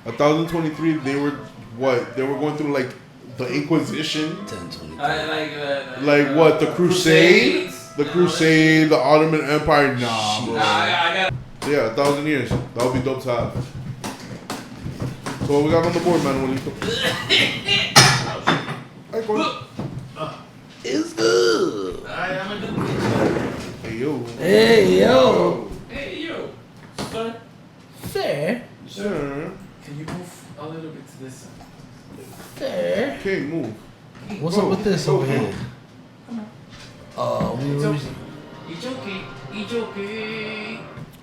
1,023. They were what? They were going through like the Inquisition. 1023. Like what? The Crusade. The Crusade. The Ottoman Empire. Nah, bro. I got. Yeah, 1,000 years. That would be dope to have. So what we got on the board, man? It's good. Hey yo. Hey yo. Hey yo. Sir. Fair. Sure. Can you move a little bit to this side? Fair. Okay, move. What's up with this over here? It's okay.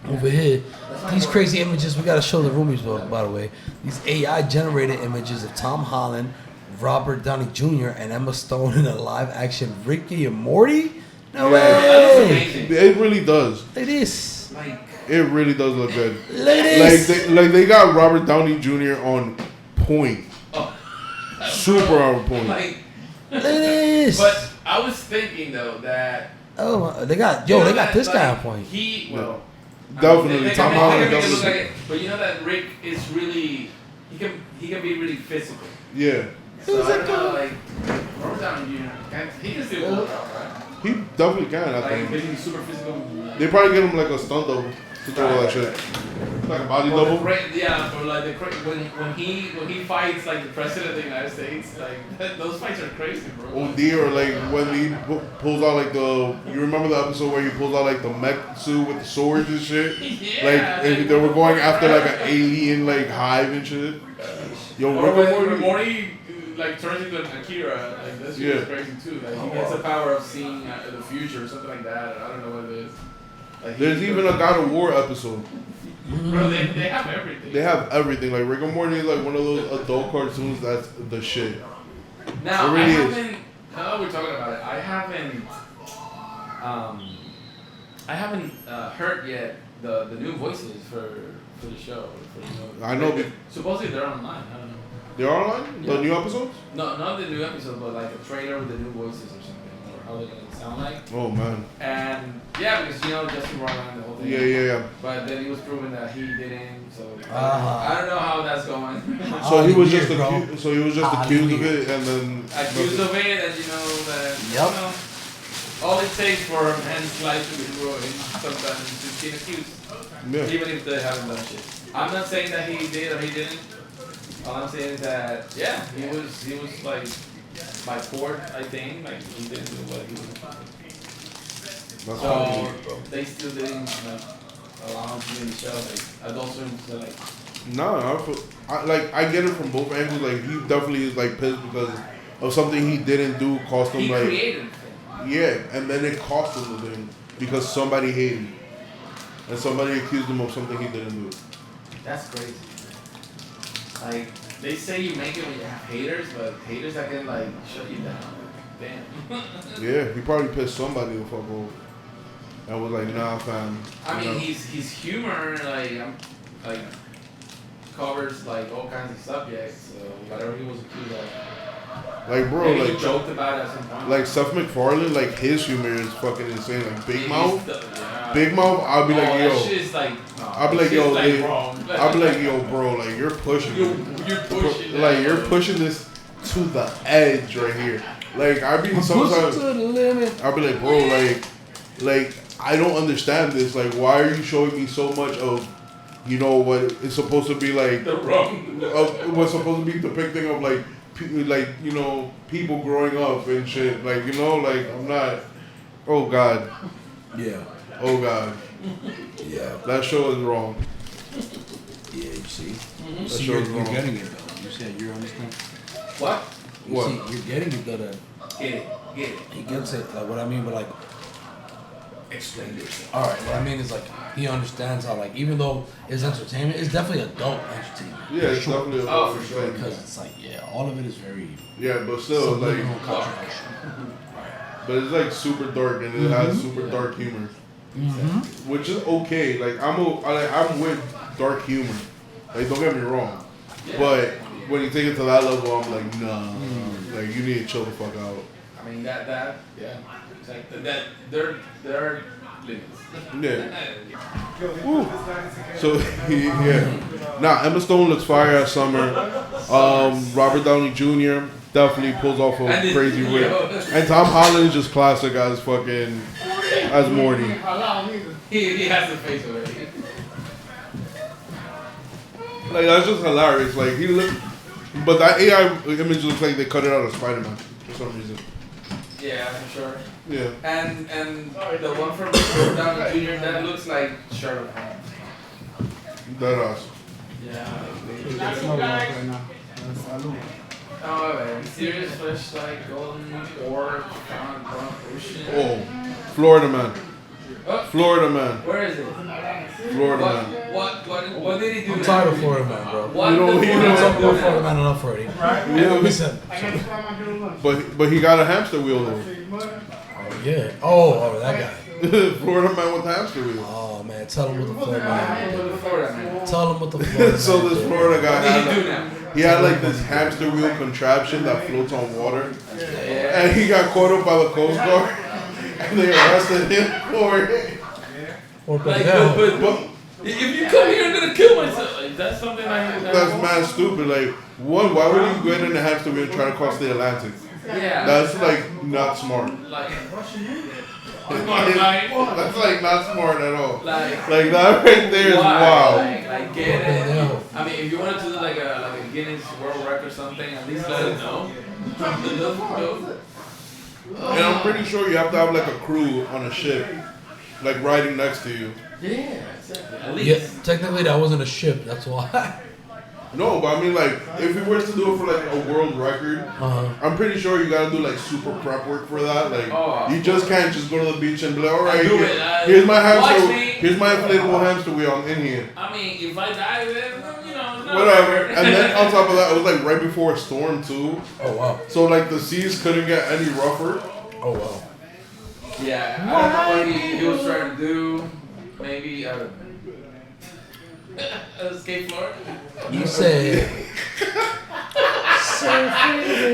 Over here, these crazy images, we gotta show the roomies, by the way. These AI generated images of Tom Holland, Robert Downey Jr., and Emma Stone in a live action Ricky and Morty? No way! That's amazing. It really does. It is. Like, It really does look good. Ladies! Like they got Robert Downey Jr. on point. Oh. Super on point. Like, Ladies! but I was thinking though that they got this guy on point. Definitely. Tom Holland look definitely. like it, but you know that Rick is really he can be really physical. Yeah. So I don't know, like Robert Downey Jr. He can still pull it out, right? He definitely can, I Like think. being super physical. They probably get him like a stunt double to do all that shit. Like a body double. Or like when he fights like the president of the United States, like those fights are crazy, bro. OD, or like when he pulls out like you remember the episode where he pulls out like the mech suit with the swords and shit? Yeah, Like and they were going after like an alien like hive and shit. Yo, or Rick and when Morty. Morty like turns into an Akira, like that's really crazy too. Like he gets the power of seeing the future or something like that. I don't know what it is. Like, There's even a God of War episode. Bro, they have everything. They have everything. Like Rick and Morty is like one of those adult cartoons that's the shit. Now It really I is. haven't. Now that we're talking about it, I haven't heard yet the new voices for the show. I know. Supposedly they're online. I don't know. They're online? Yeah. The new episodes? No, not the new episode, but like a trailer with the new voices or something, or how they're gonna sound like. Oh man. And yeah, because Justin Roiland, the whole thing. Yeah. But then it was proven that he didn't, so Uh-huh. I don't know how that's going. So he was Weird, just bro. accused. So he was just accused of it, and then Accused of it, and that Yep. all it takes for a man's life to be ruined sometimes is being accused, Yeah. even if they haven't done shit. I'm not saying that he did or he didn't. All I'm saying is that he was like by court, I think, like he didn't do what he was supposed to. That's So fine. they still didn't allow him to be in the show. Like adult swim's like I get it from both angles. Like he definitely is like pissed because of something he didn't do, cost him he like created it. yeah, and then it cost him the thing because somebody hated him and somebody accused him of something he didn't do. That's crazy. Like, they say you make it when you have haters, but haters that can, like, shut you down. Damn. Yeah, he probably pissed somebody the fuck off. And was like, nah, fam. I mean, You know? his humor, like, covers, like, all kinds of subjects, so whatever he was accused of. Like, bro, Maybe like, he joked about it at some point. like Seth MacFarlane, like his humor is fucking insane. Like Big Mouth, Yeah. Big Mouth, I'll be like, that yo, shit is like, no, I'll be that like, yo, shit's, like, like, wrong. I'll be like, yo, bro, like you're pushing, You're it. pushing Like that, you're bro. pushing this to the edge right here. Like I be sometimes, to the limit. I'll be like, bro, like I don't understand this. Like, why are you showing me so much of, you know, what it's supposed to be like, The wrong. what's supposed to be depicting of like, like you know, people growing up and shit. Like you know, like I'm not. Oh God. Yeah. Oh God. Yeah. That show is wrong. Yeah, you see. Mm-hmm. You see, show you're is wrong. getting it though. You said you're understanding. What? You What? see, you're getting it though. That Get it. he gets it. Like what I mean, but like, Explain yourself. all right. What I mean is like he understands how like even though it's entertainment, it's definitely adult entertainment. Yeah, it's definitely. Oh, for sure. Because it's like all of it is very Yeah, but still, like, subliminal, controversial. but it's like super dark and it has super dark humor, which is okay. Like I'm with dark humor. Like don't get me wrong, Yeah. but when you take it to that level, I'm like nah. Like you need to chill the fuck out. I mean yeah, exactly. That there are limits. Yeah. Woo. So yeah. Nah, Emma Stone looks fire at Summer. Robert Downey Jr. definitely pulls off a And crazy then- rip. And Tom Holland is just classic as fucking as Morty. He has the face already. Like that's just hilarious. Like he look, but that AI image looks like they cut it out of Spider-Man for some reason. Yeah, for sure. Yeah. And the one from Robert Downey Jr. that looks like Sherlock Holmes. That us. Yeah. That's not right now. Oh, man. Mysterious flashlight, golden orb, found on ocean. Oh, Florida man. Oh, Florida man. where is it? Florida man. What did he do? I'm now? tired of Florida Man, bro. What You know, the he fuck knows did he Talk do about now? Florida Man enough already. Yeah, Listen. but he got a hamster wheel though. Oh yeah. Oh, that guy. Florida man with the hamster wheel. Oh man, tell him what the Florida man With the Florida man. did. Tell him what the Florida So man this did. Florida guy What did he do had, now? he had like this hamster wheel contraption that floats on water, Yeah. and he got caught up by the Coast Guard, and they arrested him for it. Or Like, hell. but if you come here, I'm gonna kill myself. Like, that's something like That's mad stupid. Like, one, why would you go in the hamster wheel and try to cross the Atlantic? Yeah. That's like not smart. Like, That's like not smart at all. like Like that right there is why? wild. Like get it. I mean, if you wanted to do like a Guinness World Record or something, at least let it know. And I'm pretty sure you have to have like a crew on a ship, like riding next to you. Yeah, exactly. At Yeah, least. technically that wasn't a ship. That's why. No, but I mean like if we were to do it for like a world record, I'm pretty sure you gotta do like super prep work for that. Like you just can't just go to the beach and be like, all right, here's my hamster, here's my inflatable hamster wheel. I'm in here. I mean, if I die, then you know, no Whatever. record. And then on top of that, it was like right before a storm too. Oh wow. So like the seas couldn't get any rougher. Oh wow. Yeah, I don't know what he was trying to do. Maybe escape Florida. You said.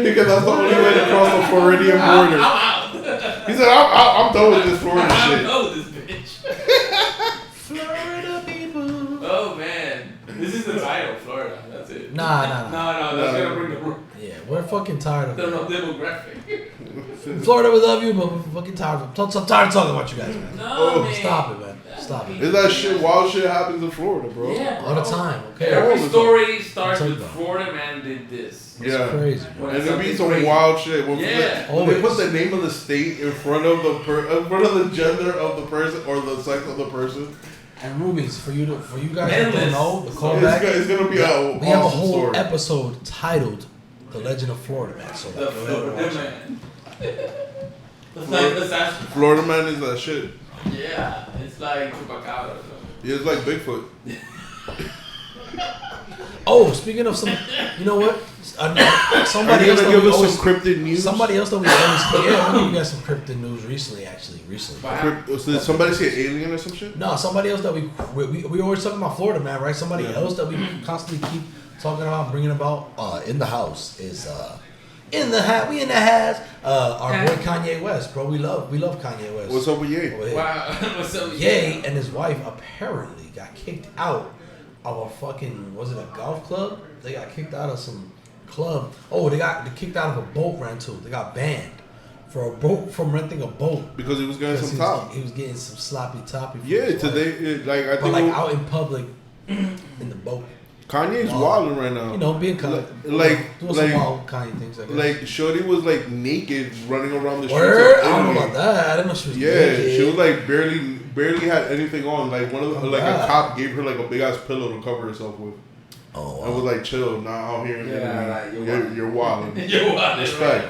Because that's the only way to cross the Floridian border. I'm out. He said, I'm done with this Florida I'm shit. done with this bitch. Florida people. Oh man, this is the title, Florida. That's it. Nah. No, that's gonna bring the Yeah, we're fucking tired of the it. demographic. Florida, we love you, but we're fucking tired of it. I'm tired of talking about you guys, man. No, man. Stop it, man. Stop it. Is that shit, wild shit happens in Florida, bro. Yeah, All the time, okay? Every story starts I'm with talking Florida man did this. It's Yeah. crazy, bro. And there be some Crazy. wild shit. When Yeah. when they put Always. the name of the state in front of the gender of the person or the sex of the person, And Rubies, for you guys that Endless. don't know, the it's callback. gonna be a We have a awesome whole story. episode titled "The Legend of Florida Man." So The like, go ahead and watch Florida it. man. It's like the Sasquatch. Florida man is that shit. Yeah, it's like Chupacabra. So. Yeah, it's like Bigfoot. Oh, speaking of some, you know what? Are Somebody you else gonna that give we us always, some cryptid news? somebody else that we always, yeah, we got some cryptid news recently. So did somebody see an alien or some shit? No, somebody else that we always talking about Florida man, right? Somebody Yeah. else that we constantly keep talking about, bringing about in the house is in the house. We in the house. Our boy Kanye West, bro. We love Kanye West. What's up with Ye? Over here. Wow. What's up? Ye and his wife apparently got kicked out of a fucking, was it a golf club? They got kicked out of some club. Oh, they kicked out of a boat rental. They got banned from renting a boat. Because he was getting some top. He was getting some sloppy toppy. from Yeah, his wife. today, I But think like out in public, in the boat. Kanye's No. wilding right now. You know, being kind of doing some wild Kanye things. I guess. Like Shorty was like naked running around the streets. Word? of I don't know Italy. about that. I didn't know she was Yeah, naked. she was like barely had anything on. Like one of the, Oh, like wow. a cop gave her like a big ass pillow to cover herself with. Oh, And was like, chill, not out here. Yeah, like, you're wilding. You're wild. Respect.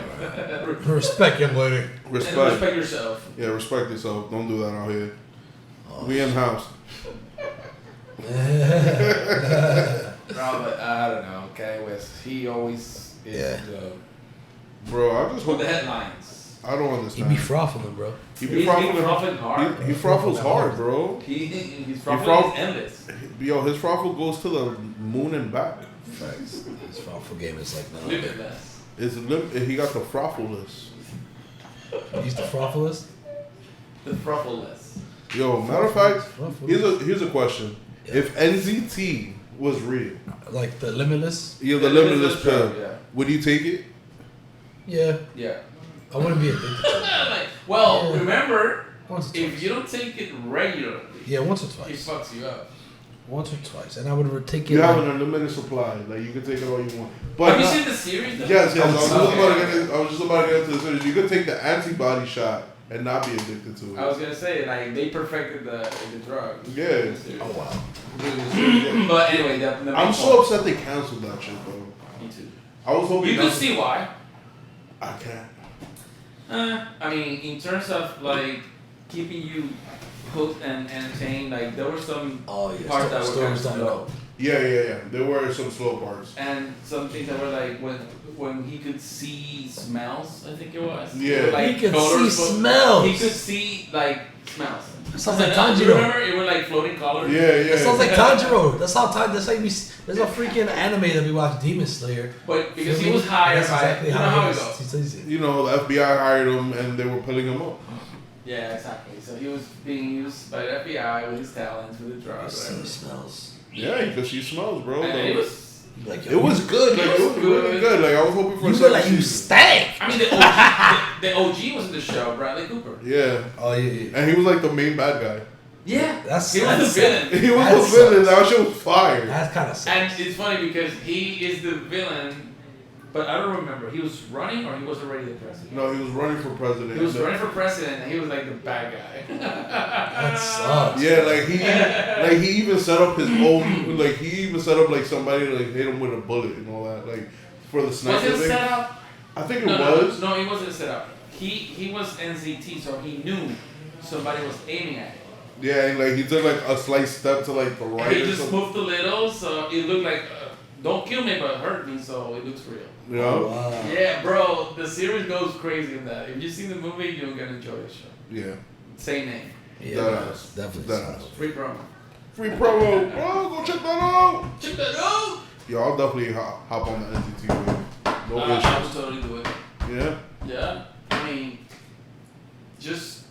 respect, young lady. And Respect. respect yourself. Yeah, respect yourself. Don't do that out here. We in house. Bro, but I don't know. Kanye West, he always is Yeah. Bro, I just for hope the headlines. I don't He understand. be froffling, bro. He be He's frothing frothing hard. He frothles hard, bro. He's froth- frothing is endless. Yo, his frothle goes to the moon and back. Facts. His froffle game is like no. Limitless. He got the frothless. He's the frofflest. The frothless. Yo, matter of fact, Frothless. here's a question. Yeah. If NZT was real, Like the limitless. yeah, the limitless pill, Yeah. would you take it? Yeah, Yeah. I wouldn't be addicted to it. Like, well, Yeah. remember, Once or if twice. you don't take it regularly, Yeah, once or it twice. fucks you up. Once or twice, and I would take it. You have like- an unlimited supply. Like you can take it all you want. But Have you seen the series? Though? yes. I was just Okay. about to get into the series. You could take the antibody shot and not be addicted to it. I was gonna say, like, they perfected the drug. Yeah. Oh wow. But anyway, the main I'm so point- upset they canceled that shit, bro. Me too. I was hoping. You can see why. I can't. I mean, in terms of like keeping you hooked and entertained, like there were some Oh yeah. parts that were kind of Stories don't slow. know. Yeah. There were some slow parts. And some things that were like when he could see smells, I think it was. Yeah. Like he could colors, see smells. He could see like smells. Sounds like Do you Tanjiro. remember? It were like floating colors. Yeah. That sounds like Tanjiro. That's how there's a freaking anime that we watch, Demon Slayer. But because Feel he me? was hired That's by, exactly you know how he it is. goes. He says it. You know, the FBI hired him and they were pulling him up. Yeah, exactly. So he was being used by the FBI with his talents, with the He drugs, see whatever. smells. Yeah, because she smells, bro. And it was. Like, It was good. Like, it was really good. Like I was hoping for You a feel like second you season. stank. I mean, the OG was in the show, Bradley Cooper. Yeah, Oh yeah. and he was like the main bad guy. Yeah, That's he was the villain. He was That the villain. sucks. That shit was fire. That kind of sucks. And it's funny because he is the villain, but I don't remember. He was running or he was already the president? No, he was running for president. He was running for president and he was like the bad guy. That sucks. Yeah, like he even set up his own. Like he even set up like somebody to like hit him with a bullet and all that. Like for the Was sniper it thing. set up? I think it No, was. no, it wasn't set up. He was NZT, so he knew somebody was aiming at him. Yeah, and like he took like a slight step to like the right. He or just something. moved a little, so it looked like, don't kill me, but hurt me, so it looks real. You know? Wow. Yeah, bro, the series goes crazy in that. If you've seen the movie, you're gonna enjoy the show. Yeah. Same name. Yeah, That ass. definitely. That sucks. Free promo. Free promo, bro. Go check that out. Check that out! Yo, I'll definitely hop on the NZT wave. No I would issues. totally do it. Yeah. Yeah. I mean, just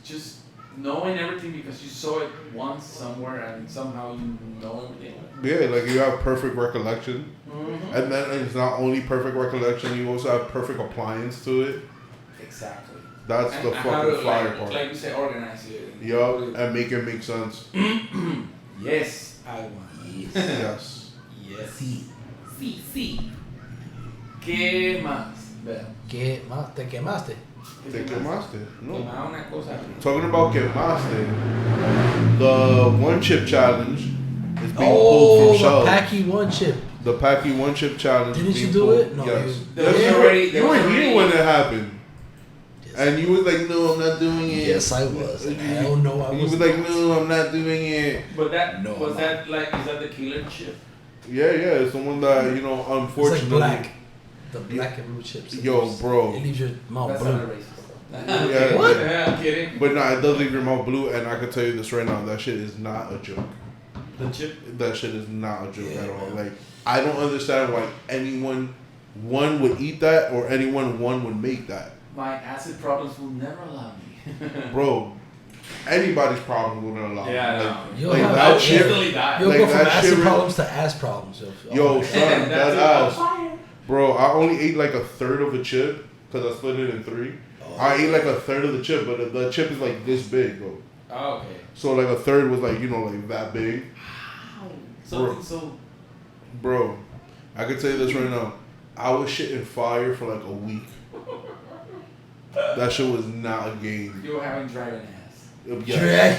knowing everything because you saw it once somewhere and somehow you know everything. Yeah, like you have perfect recollection. Mm-hmm. And then it's not only perfect recollection, you also have perfect appliance to it. Exactly. That's And the how fucking to, fire like, part. like you say, organize it. Yup, and make it make sense. Yes, I want. Yes. Yes. Yes. Sí. Sí, sí. ¿Qué más? Vea. ¿Qué más? ¿Te quemaste? Te quemaste. No. Quemaba una cosa. Talking about quemaste, the one chip challenge is being pulled Oh, from the shelves. Packy one chip. The Packy one chip challenge. Didn't is you being do pulled. it? No, Yes. There was Yes, already- there you was were here already- when it happened. Yes. And you was like, no, I'm not doing it. Yes, I was. Hell no, I You was was like, not. no, I'm not doing it. But that No, was I'm that like is that the killer chip? Yeah, it's someone that, you know, It's like unfortunately. black. The black and blue chips. Yo, bro. It leaves your mouth That's blue. not racist. Yeah. What? Yeah, I'm kidding. But nah, it does leave your mouth blue, and I can tell you this right now, that shit is not a joke. The chip. That shit is not a joke Yeah, at all. man. Like, I don't understand why anyone, one, would eat that, or anyone, one, would make that. My acid problems will never allow me. Bro, anybody's problem wouldn't allow Yeah, me. no. Like, You'll like have- that I'll shit. instantly die. You'll Like go from that acid shit- problems to ass problems. Yo, son, that That's ass. Bro, I only ate like a third of a chip, because I split it in 3. Oh. I ate like a third of the chip, but the chip is like this big, bro. Oh, okay. So like a third was like, you know, like that big. Something so. Bro, I can tell you this right now. I was shitting fire for like a week. That shit was not a game. You were having dragon ass. Yeah.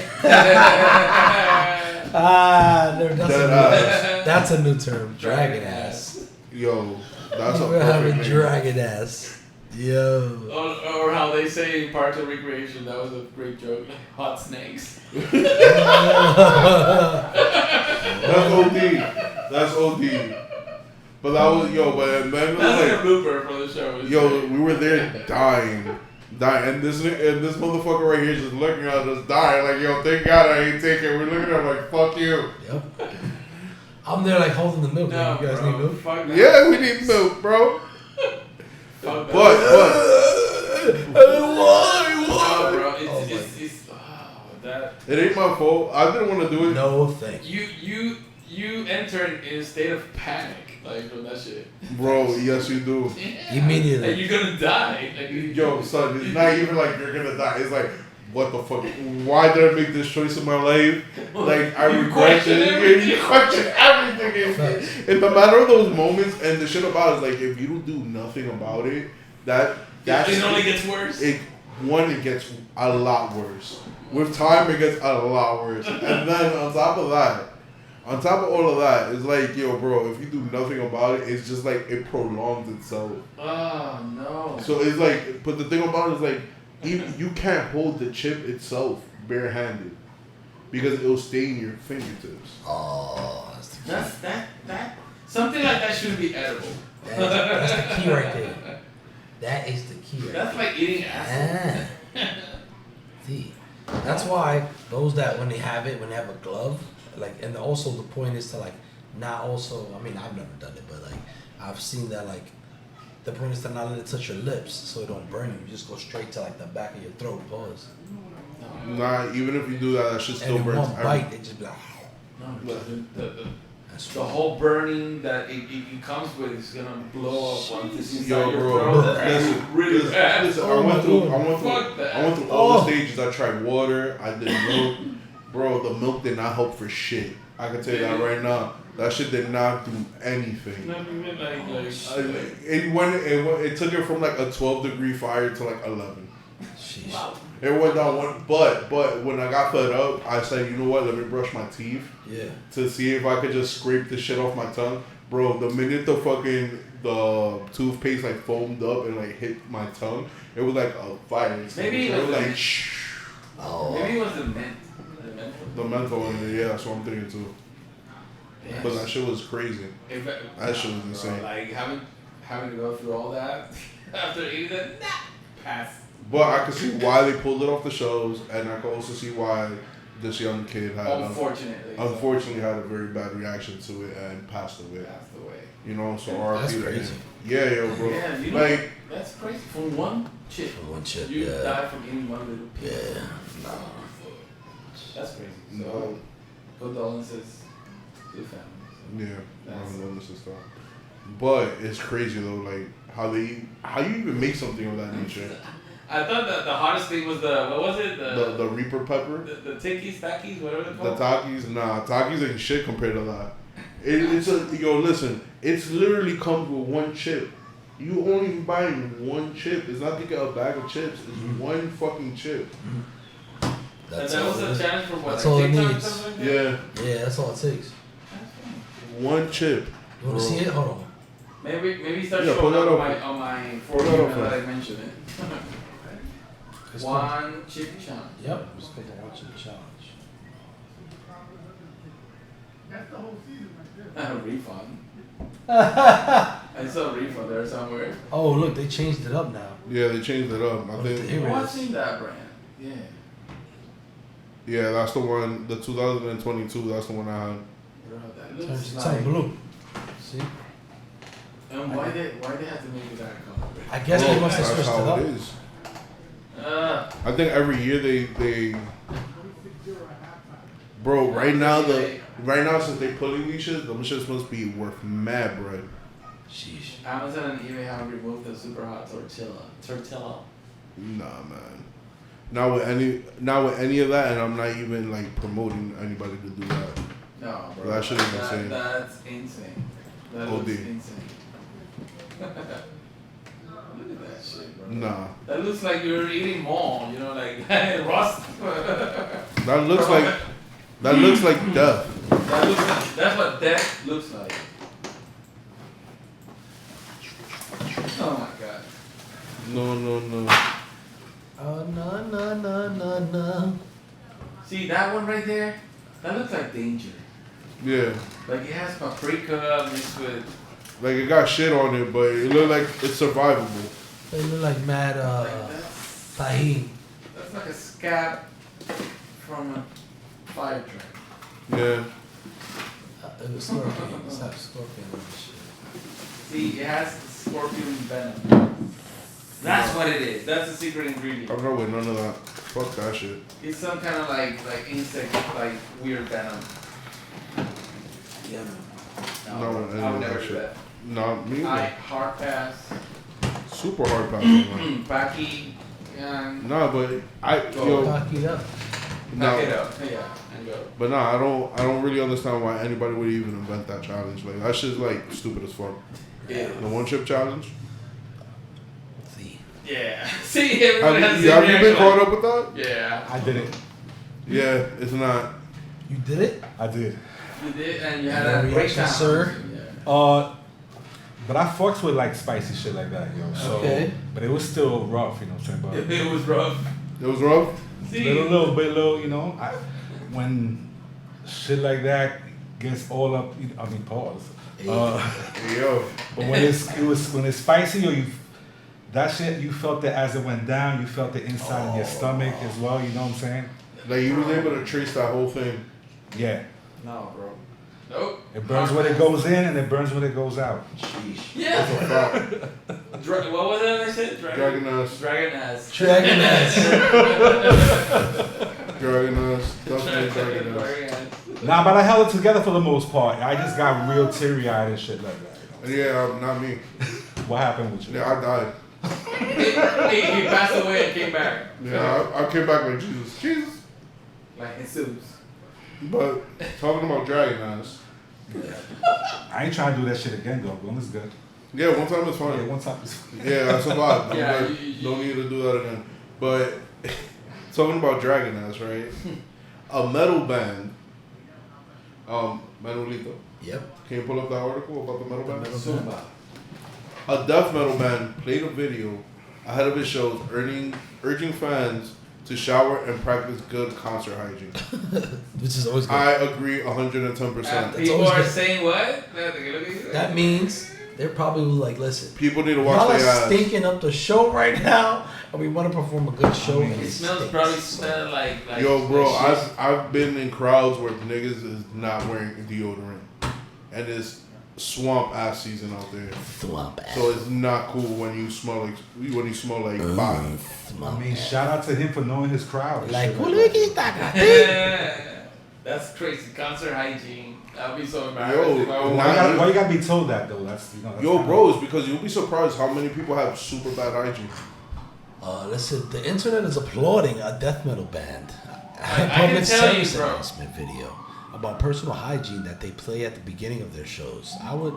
That's a new term. Dragon ass. Yo, that's You a were having perfect name. dragon ass. Yo. Or how they say in Parks and Recreation, that was a great joke. Hot snakes. That's OD. That's OD. But that was, yo, but then it That's like a was blooper for the show. like, yo, we were there dying. And this motherfucker right here just looking at us dying. Like, yo, thank God I ain't taking it. We're looking at him like, fuck you. Yep. I'm there like holding the milk. No, Like, you guys bro, need milk? Fuck that. Yeah, we need milk, bro. Fuck that. But. Why? No, bro. Oh It's that. It ain't my fault. I didn't want to do it. No, thank you. You entered in a state of panic, like from that shit. Bro, yes you do. Immediately. And you're gonna die. Like, Yo, son, it's not even like you're gonna die. It's like, what the fuck? Why did I make this choice in my life? Like, I You regret question it. everything. You question everything. Facts. In the matter of those moments, and the shit about it is like, if you don't do nothing about it, it only gets worse. It gets a lot worse. With time, it gets a lot worse. And then on top of all of that, it's like, yo, bro, if you do nothing about it, it's just like it prolongs itself. Oh no. So it's like, but the thing about it is like, you can't hold the chip itself barehanded because it'll stain your fingertips. Oh, that's the That something like that shouldn't be edible. That's the key right there. That is the key right That's there. like eating acid. See, that's why those that when they have a glove, like, and also the point is to like not also. I mean, I've never done it, but like I've seen that like the point is to not let it touch your lips so it don't burn you. You just go straight to like the back of your throat. Pause. Nah, even if you do that shit still And in burns. one bite, they just be like. The whole burning that it comes with is gonna blow up once it's inside Yo, your bro, throat. listen, I went through all the stages. I tried water, I did milk. Bro, the milk did not help for shit. I can tell you that right now. That shit did not do anything. It took it from like a 12-degree fire to like 11. Sheesh. Wow. It went down one, but when I got fed up, I said, you know what? Let me brush my teeth. Yeah. To see if I could just scrape the shit off my tongue, bro. The minute the toothpaste like foamed up and like hit my tongue, it was like a fire. Maybe it was like maybe it was the mint. The menthol in there. Yeah, that's what I'm thinking too. Yes. But that shit was crazy. That shit was insane. Like having to go through all that after eating that, pass. But I could see why they pulled it off the shelves, and I could also see why this young kid had unfortunately had a very bad reaction to it and passed away. You know, so That's RIP to crazy. him. Yeah, yo, bro. Yeah, you know, like that's crazy. From one chip. You die from eating one little piece. Yeah. No. That's crazy. So, no. condolences to the family. Yeah, I don't know this is stuff. But it's crazy though, like how you even make something of that nature. I thought that the hardest thing was what was it? The Reaper pepper? The tikis, takis, whatever they're The called? Takis? Nah, Takis ain't shit compared to that. Listen, it's literally comes with one chip. You only buying one chip. It's not to get a bag of chips. It's one fucking chip. That's that all was it a is. challenge for what? That's like all it TikTok or needs. something like that? Yeah, Yeah, that's all it takes. one chip. You want to see it? Hold on. Maybe start Yeah, showing pull that up up. on my Pull that forum up now that first. I mentioned it. It's One chip challenge. Yep. It's called the Watch It Challenge. A refund. I saw a refund there somewhere. Oh, look, they changed it up now. Yeah, they changed it up. I think. Here it Oh, is. I've seen that brand. Yeah. Yeah, that's the one. The 2022. That's the one I had. Bro, that Turn looks to like. blue. See? And why they have to make it that color? I guess they must have That's switched it how up. it is. Uh, I think every year they. Bro, right now since they pulling these shit, them shits must be worth mad bread. Sheesh. Amazon and eBay have removed the super hot tortilla. Nah, man. Not with any of that, and I'm not even like promoting anybody to do that. No, bro. That shit is insane. That's insane. That OD. looks insane. Look at that shit, bro. Nah, That looks like you're eating more, you know, like rust. that looks like death. That's what death looks like. Oh my god. No. Oh, no. See that one right there? That looks like danger. Yeah, Like it has paprika mixed with. like it got shit on it, but it looked like it's survivable. They look like mad Like that's, tahini. that's like a scab from a fire truck. Yeah, It was scorpion. It's not scorpion and shit. See, it has scorpion venom. That's what it is. That's the secret ingredient. I'm not with none of that. Fuck that shit. It's some kind of like insect, like weird venom. Yeah. No, I I would didn't never that do shit. that. Nah, me I either. hard pass. Super hard pass on that. Backy. Yeah. Nah, but Knock it up. Knock it no, up. Yeah. And go. but nah, I don't really understand why anybody would even invent that challenge. Like that shit's like stupid as fuck. Yeah. The one chip challenge. See. Yeah. See, everybody has Have the you same been reaction. caught up with that? Yeah. I didn't. Yeah, it's not. You did it? I did. You did, and you had Your a reaction, breakdown. sir? Yeah. But I fucks with like spicy shit like that, yo. So, Okay. but it was still rough, you know what I'm saying? But It was rough. It was rough. See, little bit, you know. When shit like that, gets all up. I mean, pause. Yo. But when it's spicy or that shit, you felt it as it went down. You felt it inside of your stomach as well. You know what I'm saying? Like you was able to trace that whole thing. Yeah. No, bro. Nope. It burns when it goes in and it burns when it goes out. Sheesh. Yeah. That's a fact. What was it I said? Dragon ass. Dragon ass. Dragon ass. Dragon ass. Definitely dragon ass. Nah, but I held it together for the most part. I just got real teary-eyed and shit like that. Yeah, not me. What happened with you? Yeah, I died. He passed away and came back. Yeah, I came back like Jesus. Like Jesus. But talking about dragon ass. I ain't trying to do that shit again, though. One is good. Yeah, one time is fine. Yeah, one time is Yeah, that's a lot. Yeah, Don't need to do that again. But talking about dragon ass, right? A metal band, Manolito. Yep. Can you pull up that article about the metal band? Zumba. A death metal band played a video ahead of its shows urging fans to shower and practice good concert hygiene. Which is always good. I agree 110%. People always are good. saying what? That means they're probably like, listen, People need to watch y'all are their ass. stinking up the show right now, and we want to perform a good show. and It it smells stinks. probably smell like Yo, bro, like shit. I've been in crowds where niggas is not wearing deodorant. And it's swamp ass season out there. Swamp ass. So it's not cool when you smell like body. I mean, shout out to him for knowing his crowd. and Like, shit who that. look at that? That's crazy. Concert hygiene. That would be so Yo, embarrassing. if I Why, were- why you gotta be told that though? That's that's Yo, kinda- bro, it's because you'll be surprised how many people have super bad hygiene. Listen, the internet is applauding a death metal band. I A can public tell you, service bro. announcement video about personal hygiene that they play at the beginning of their shows. I would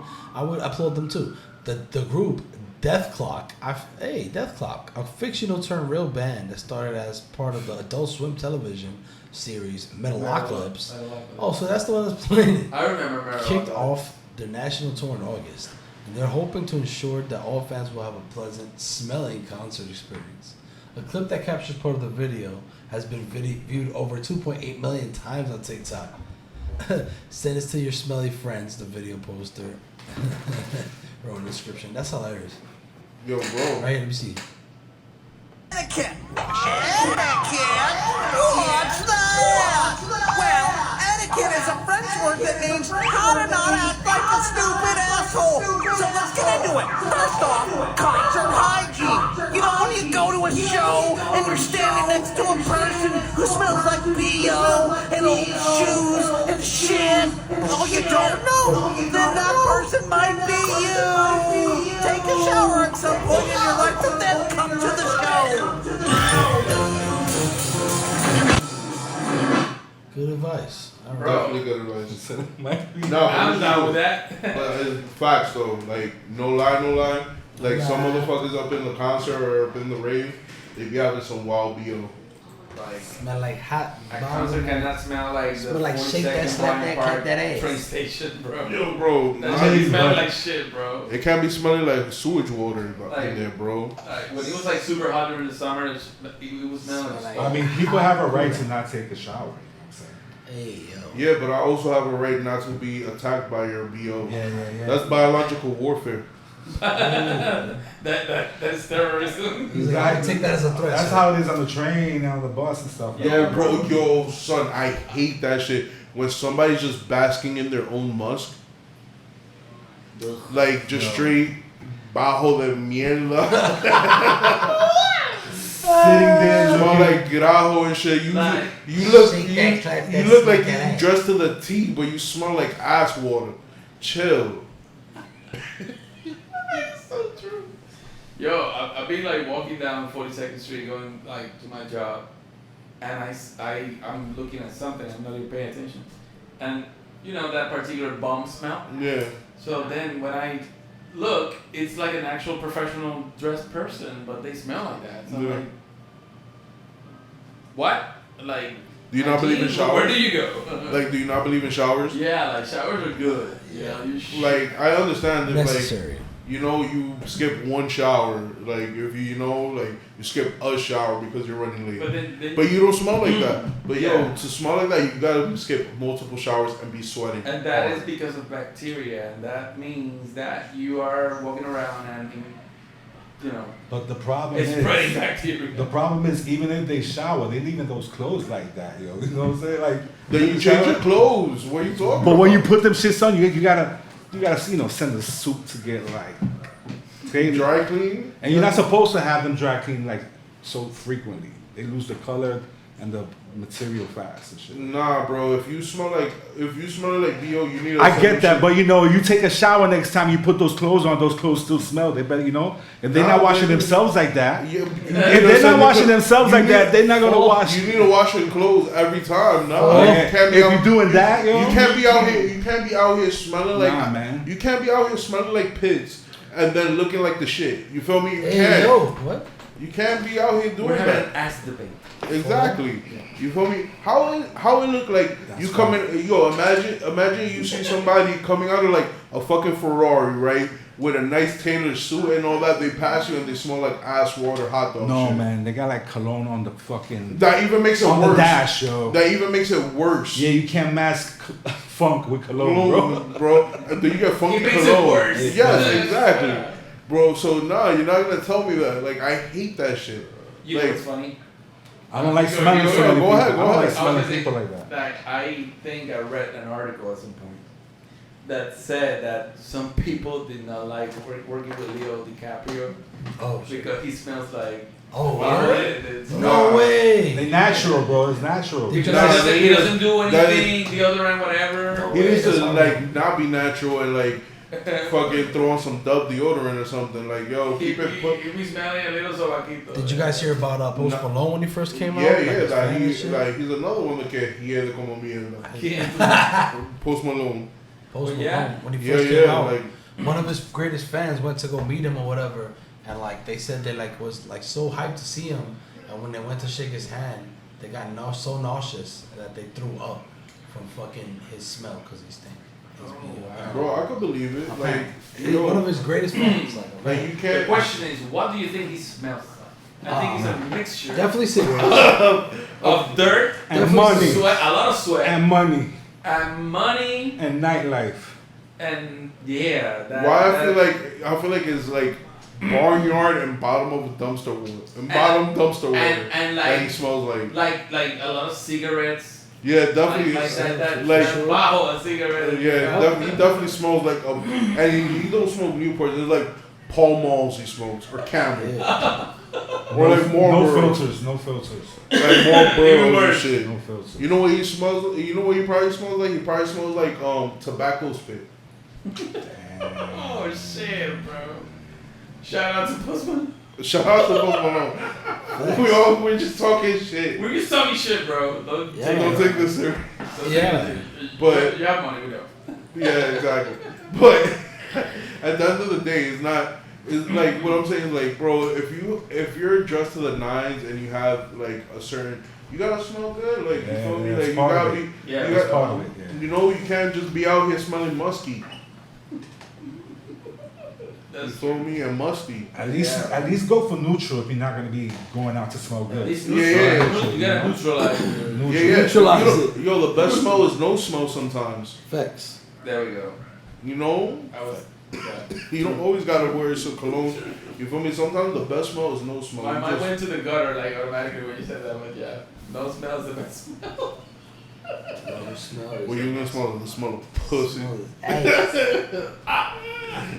applaud them too. The group Death Clock, Death Clock, a fictional turned real band that started as part of the Adult Swim television series Metalocalypse. Oh, so that's the one that's playing it. I remember Meryl. Kicked off their national tour in August. And they're hoping to ensure that all fans will have a pleasant, smelling concert experience. A clip that captures part of the video has been viewed over 2.8 million times on TikTok. Send this to your smelly friends, the video poster wrote in the description. That's hilarious. Yo, bro. Right here, let me see. Etiquette. Etiquette? What's that? Well, etiquette is a French word that means how to not act like a stupid asshole. So let's get into it. First off, concert hygiene. You know when you go to a show and you're standing next to a person who smells like BO and old shoes and shit. Oh, you don't know? Then that person might be you. Take a shower at some point in your life and then come to the show. Good advice. All right. Definitely good advice. Might be- No, I'm it's down true. with that. But it's facts though. Like, no lie. Like, some motherfuckers up in the concert or up in the rave, they be having some wild BO. Like, Smell like hot. a concert cannot smell like the Smell like 40 shake that, second slap Bryant that, Park cut that ass. train station, bro. Yo, bro. That not shit be even- smelling like shit, bro. It can't be smelling like sewage water Like- in there, bro. Like, when it was like super hot during the summer, it was smelling like. I mean, people have a right to not take a shower. You know what I'm saying? Hey, yo. Yeah, but I also have a right not to be attacked by your BO. Yeah. That's biological warfare. that is terrorism. He's like, I take that as a threat. That's sir. how it is on the train and on the bus and stuff. Yo, bro, yo, son, I hate that shit. When somebody's just basking in their own musk. Like, just straight bajo de mierda. Sitting there, Smell looking like grajo and shit. You Like, look shake you, that, clap you that, look like smack that you ass. dressed to the T, but you smell like ass water. Chill. It's so true. Yo, I be like walking down 42nd Street going like to my job, and I'm looking at something. I'm not even paying attention, and you know that particular bum smell. Yeah. So then when I look, it's like an actual professional dressed person, but they smell like that. So I'm Yeah. like, what? Like, Do you not believe in hygiene? showers? Where do you go? Like, do you not believe in showers? Yeah, like showers are good. Yeah, you should. Like, I understand if, like, Necessary. you know, you skip one shower. Like if you know, like you skip a shower because you're running late. But you don't smell like that. But yo, to smell like that, you gotta skip multiple showers and be sweating. And that is because of bacteria, and that means that you are walking around and, you know. But the problem it's spreading bacteria. The problem is, even if they shower, they leaving those clothes like that, yo. You know what I'm saying? Like then you change your clothes. What are you talking about? But when you put them shits on, you gotta send the suit to get like dry clean. And you're not supposed to have them dry clean like so frequently. They lose the color and the material fast and shit. Nah, bro. If you smell like BO, you need. I get that, but you know, you take a shower next time you put those clothes on. Those clothes still smell. They better, you know, if they're not washing themselves like that. If they're not washing themselves like that, they're not gonna wash. You need to wash your clothes every time. No, if you're doing that, yo, you can't be out here. You can't be out here smelling like. Nah, man. You can't be out here smelling like pits and then looking like the shit. You feel me? You Hey, can't. yo, what? You can't be out here doing We're having that. an ass debate. Exactly. You feel me? How it look like you come in? Yo, imagine you see somebody coming out of like a fucking Ferrari, right? With a nice tailored suit and all that. They pass you and they smell like ass water hot dog. No, shit. man, they got like cologne on the fucking. That even makes it on worse. the dash, yo. That even makes it worse. Yeah, you can't mask funk with cologne, bro. And then you get funky makes cologne. it worse. Yes, exactly, bro. So nah, you're not gonna tell me that. Like I hate that shit. You like, know what's funny? I don't like smelling so many people. I don't like smelling people like that. Like, I think I read an article at some point that said that some people did not like working with Leo DiCaprio because he smells like. No way. They natural, bro. It's natural. Because he doesn't do anything, deodorant, whatever. He needs to like not be natural and like fucking throw on some Dove deodorant or something. Like yo, keep it. He be smelling a little sobaquito. Did you guys hear about Post Malone when he first came out? Yeah, he's another one that hiede como mierda. Post Malone. Post Malone when he first came out. Like, one of his greatest fans went to go meet him or whatever, and like they said they like was like so hyped to see him, and when they went to shake his hand, they got so nauseous that they threw up from fucking his smell because he stank. Bro, I could believe it. Like, he's one of his greatest fans. Like you can't. The question is, what do you think he smells like? I think it's a mixture. Definitely cigarettes. of dirt and money. Sweat, a lot of sweat. And money. And money. And nightlife. And yeah. I feel like it's like barnyard and bottom of a dumpster water. And like that he smells like a lot of cigarettes. Yeah, definitely. Like wow, a cigarette. Yeah, he definitely smells like and he don't smoke Newport. It's like Pall Malls he smokes or Camel. Or like more no filters. Like more burrows and shit. No filters. You know what he smells? You know what he probably smells like? He probably smells like tobacco spit. Oh shit, bro! Shout out to Postman. Shout out to Postman. We're just talking shit. We're just talking shit, bro. Don't take this serious. But you have money, we know. Yeah, exactly. But at the end of the day, it's not. It's like what I'm saying is like, bro, if you're dressed to the nines and you have like a certain, you gotta smell good. Like you feel me? Like you gotta be. Yeah, you that's got, part of it. Yeah. You know, you can't just be out here smelling musky. You feel me? And musty. At least go for neutral if you're not gonna be going out to smell good. You gotta neutralize. Neutralize it. Yo, the best smell is no smell sometimes. Facts. There we go. You know? You don't always gotta wear some cologne. You feel me? Sometimes the best smell is no smell. My mind went to the gutter like automatically when you said that, but yeah. No smell is the best smell. What you gonna smell? The smell of pussy.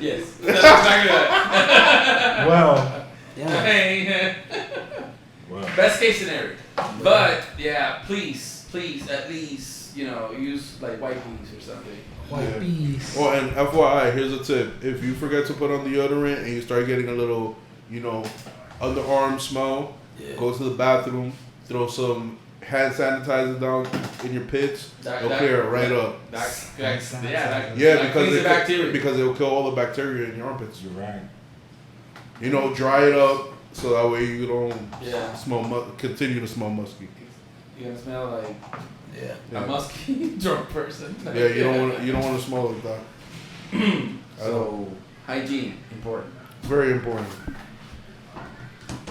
Yes. That's exactly that. Well. Yeah. Best case scenario. But yeah, please, at least, use like white bees or something. White bees. Oh, and FYI, here's a tip. If you forget to put on deodorant and you start getting a little, underarm smell, go to the bathroom, throw some hand sanitizer down in your pits, it'll clear it right up. Because it'll kill all the bacteria in your armpits. You're right. Dry it up so that way you don't smell continue to smell musky. You're gonna smell like a musky drunk person. Yeah, you don't want to smell like that. So Hygiene, important. Very important.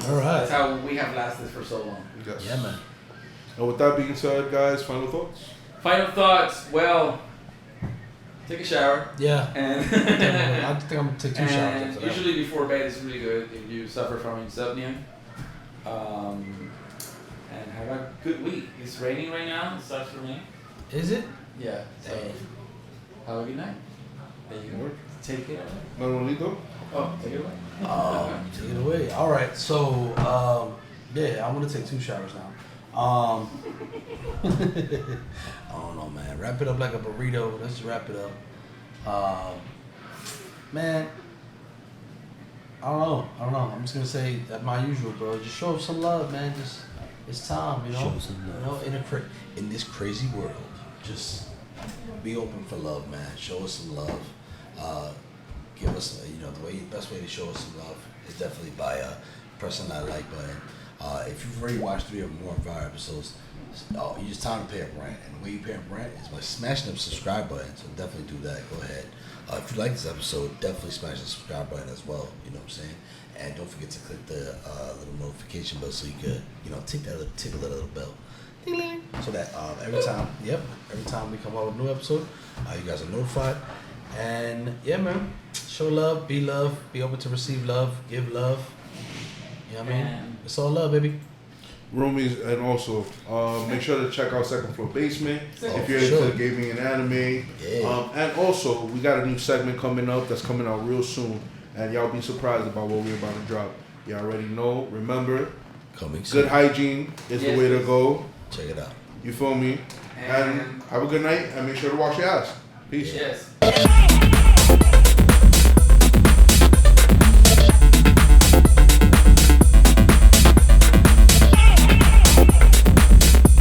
All right. That's how we have lasted for so long. Yes. Yeah, man. And with that being said, guys, final thoughts? Final thoughts. Well, take a shower. Yeah. And I think I'm gonna take 2 showers after that. usually before bed is really good if you suffer from insomnia. And have a good week. It's raining right now. It sucks for me. Is it? Yeah. So have a good night. There you go. Take it away. Manuelito? Oh, take it away. Take it away. All right. So, yeah, I'm gonna take 2 showers now. I don't know, man. Wrap it up like a burrito. Let's just wrap it up. Man, I don't know. I'm just gonna say that my usual, bro. Just show some love, man. Just it's time, you know. Show some love. You know, in this crazy world, just be open for love, man. Show us some love. Give us, the best way to show us some love is definitely by pressing that like button. If you've already watched 3 or more of our episodes, you just time to pay up rent. And the way you pay up rent is by smashing the subscribe button. So definitely do that. Go ahead. If you like this episode, definitely smash the subscribe button as well. You know what I'm saying? And don't forget to click the little notification bell so you could, tickle that little bell. Ding-ling. So that every time we come out with a new episode, you guys are notified. And yeah, man, show love, be open to receive love, give love. You know what I mean? It's all love, baby. Roomies, and also make sure to check out Second Floor Basement if you're Sure. into gaming and anime. Yeah. And also, we got a new segment coming up that's coming out real soon, and y'all be surprised about what we're about to drop. Y'all already know. Remember, Coming soon. good hygiene is the way to go. Check it out. You feel me? And have a good night, and make sure to wash your ass. Peace. Yes.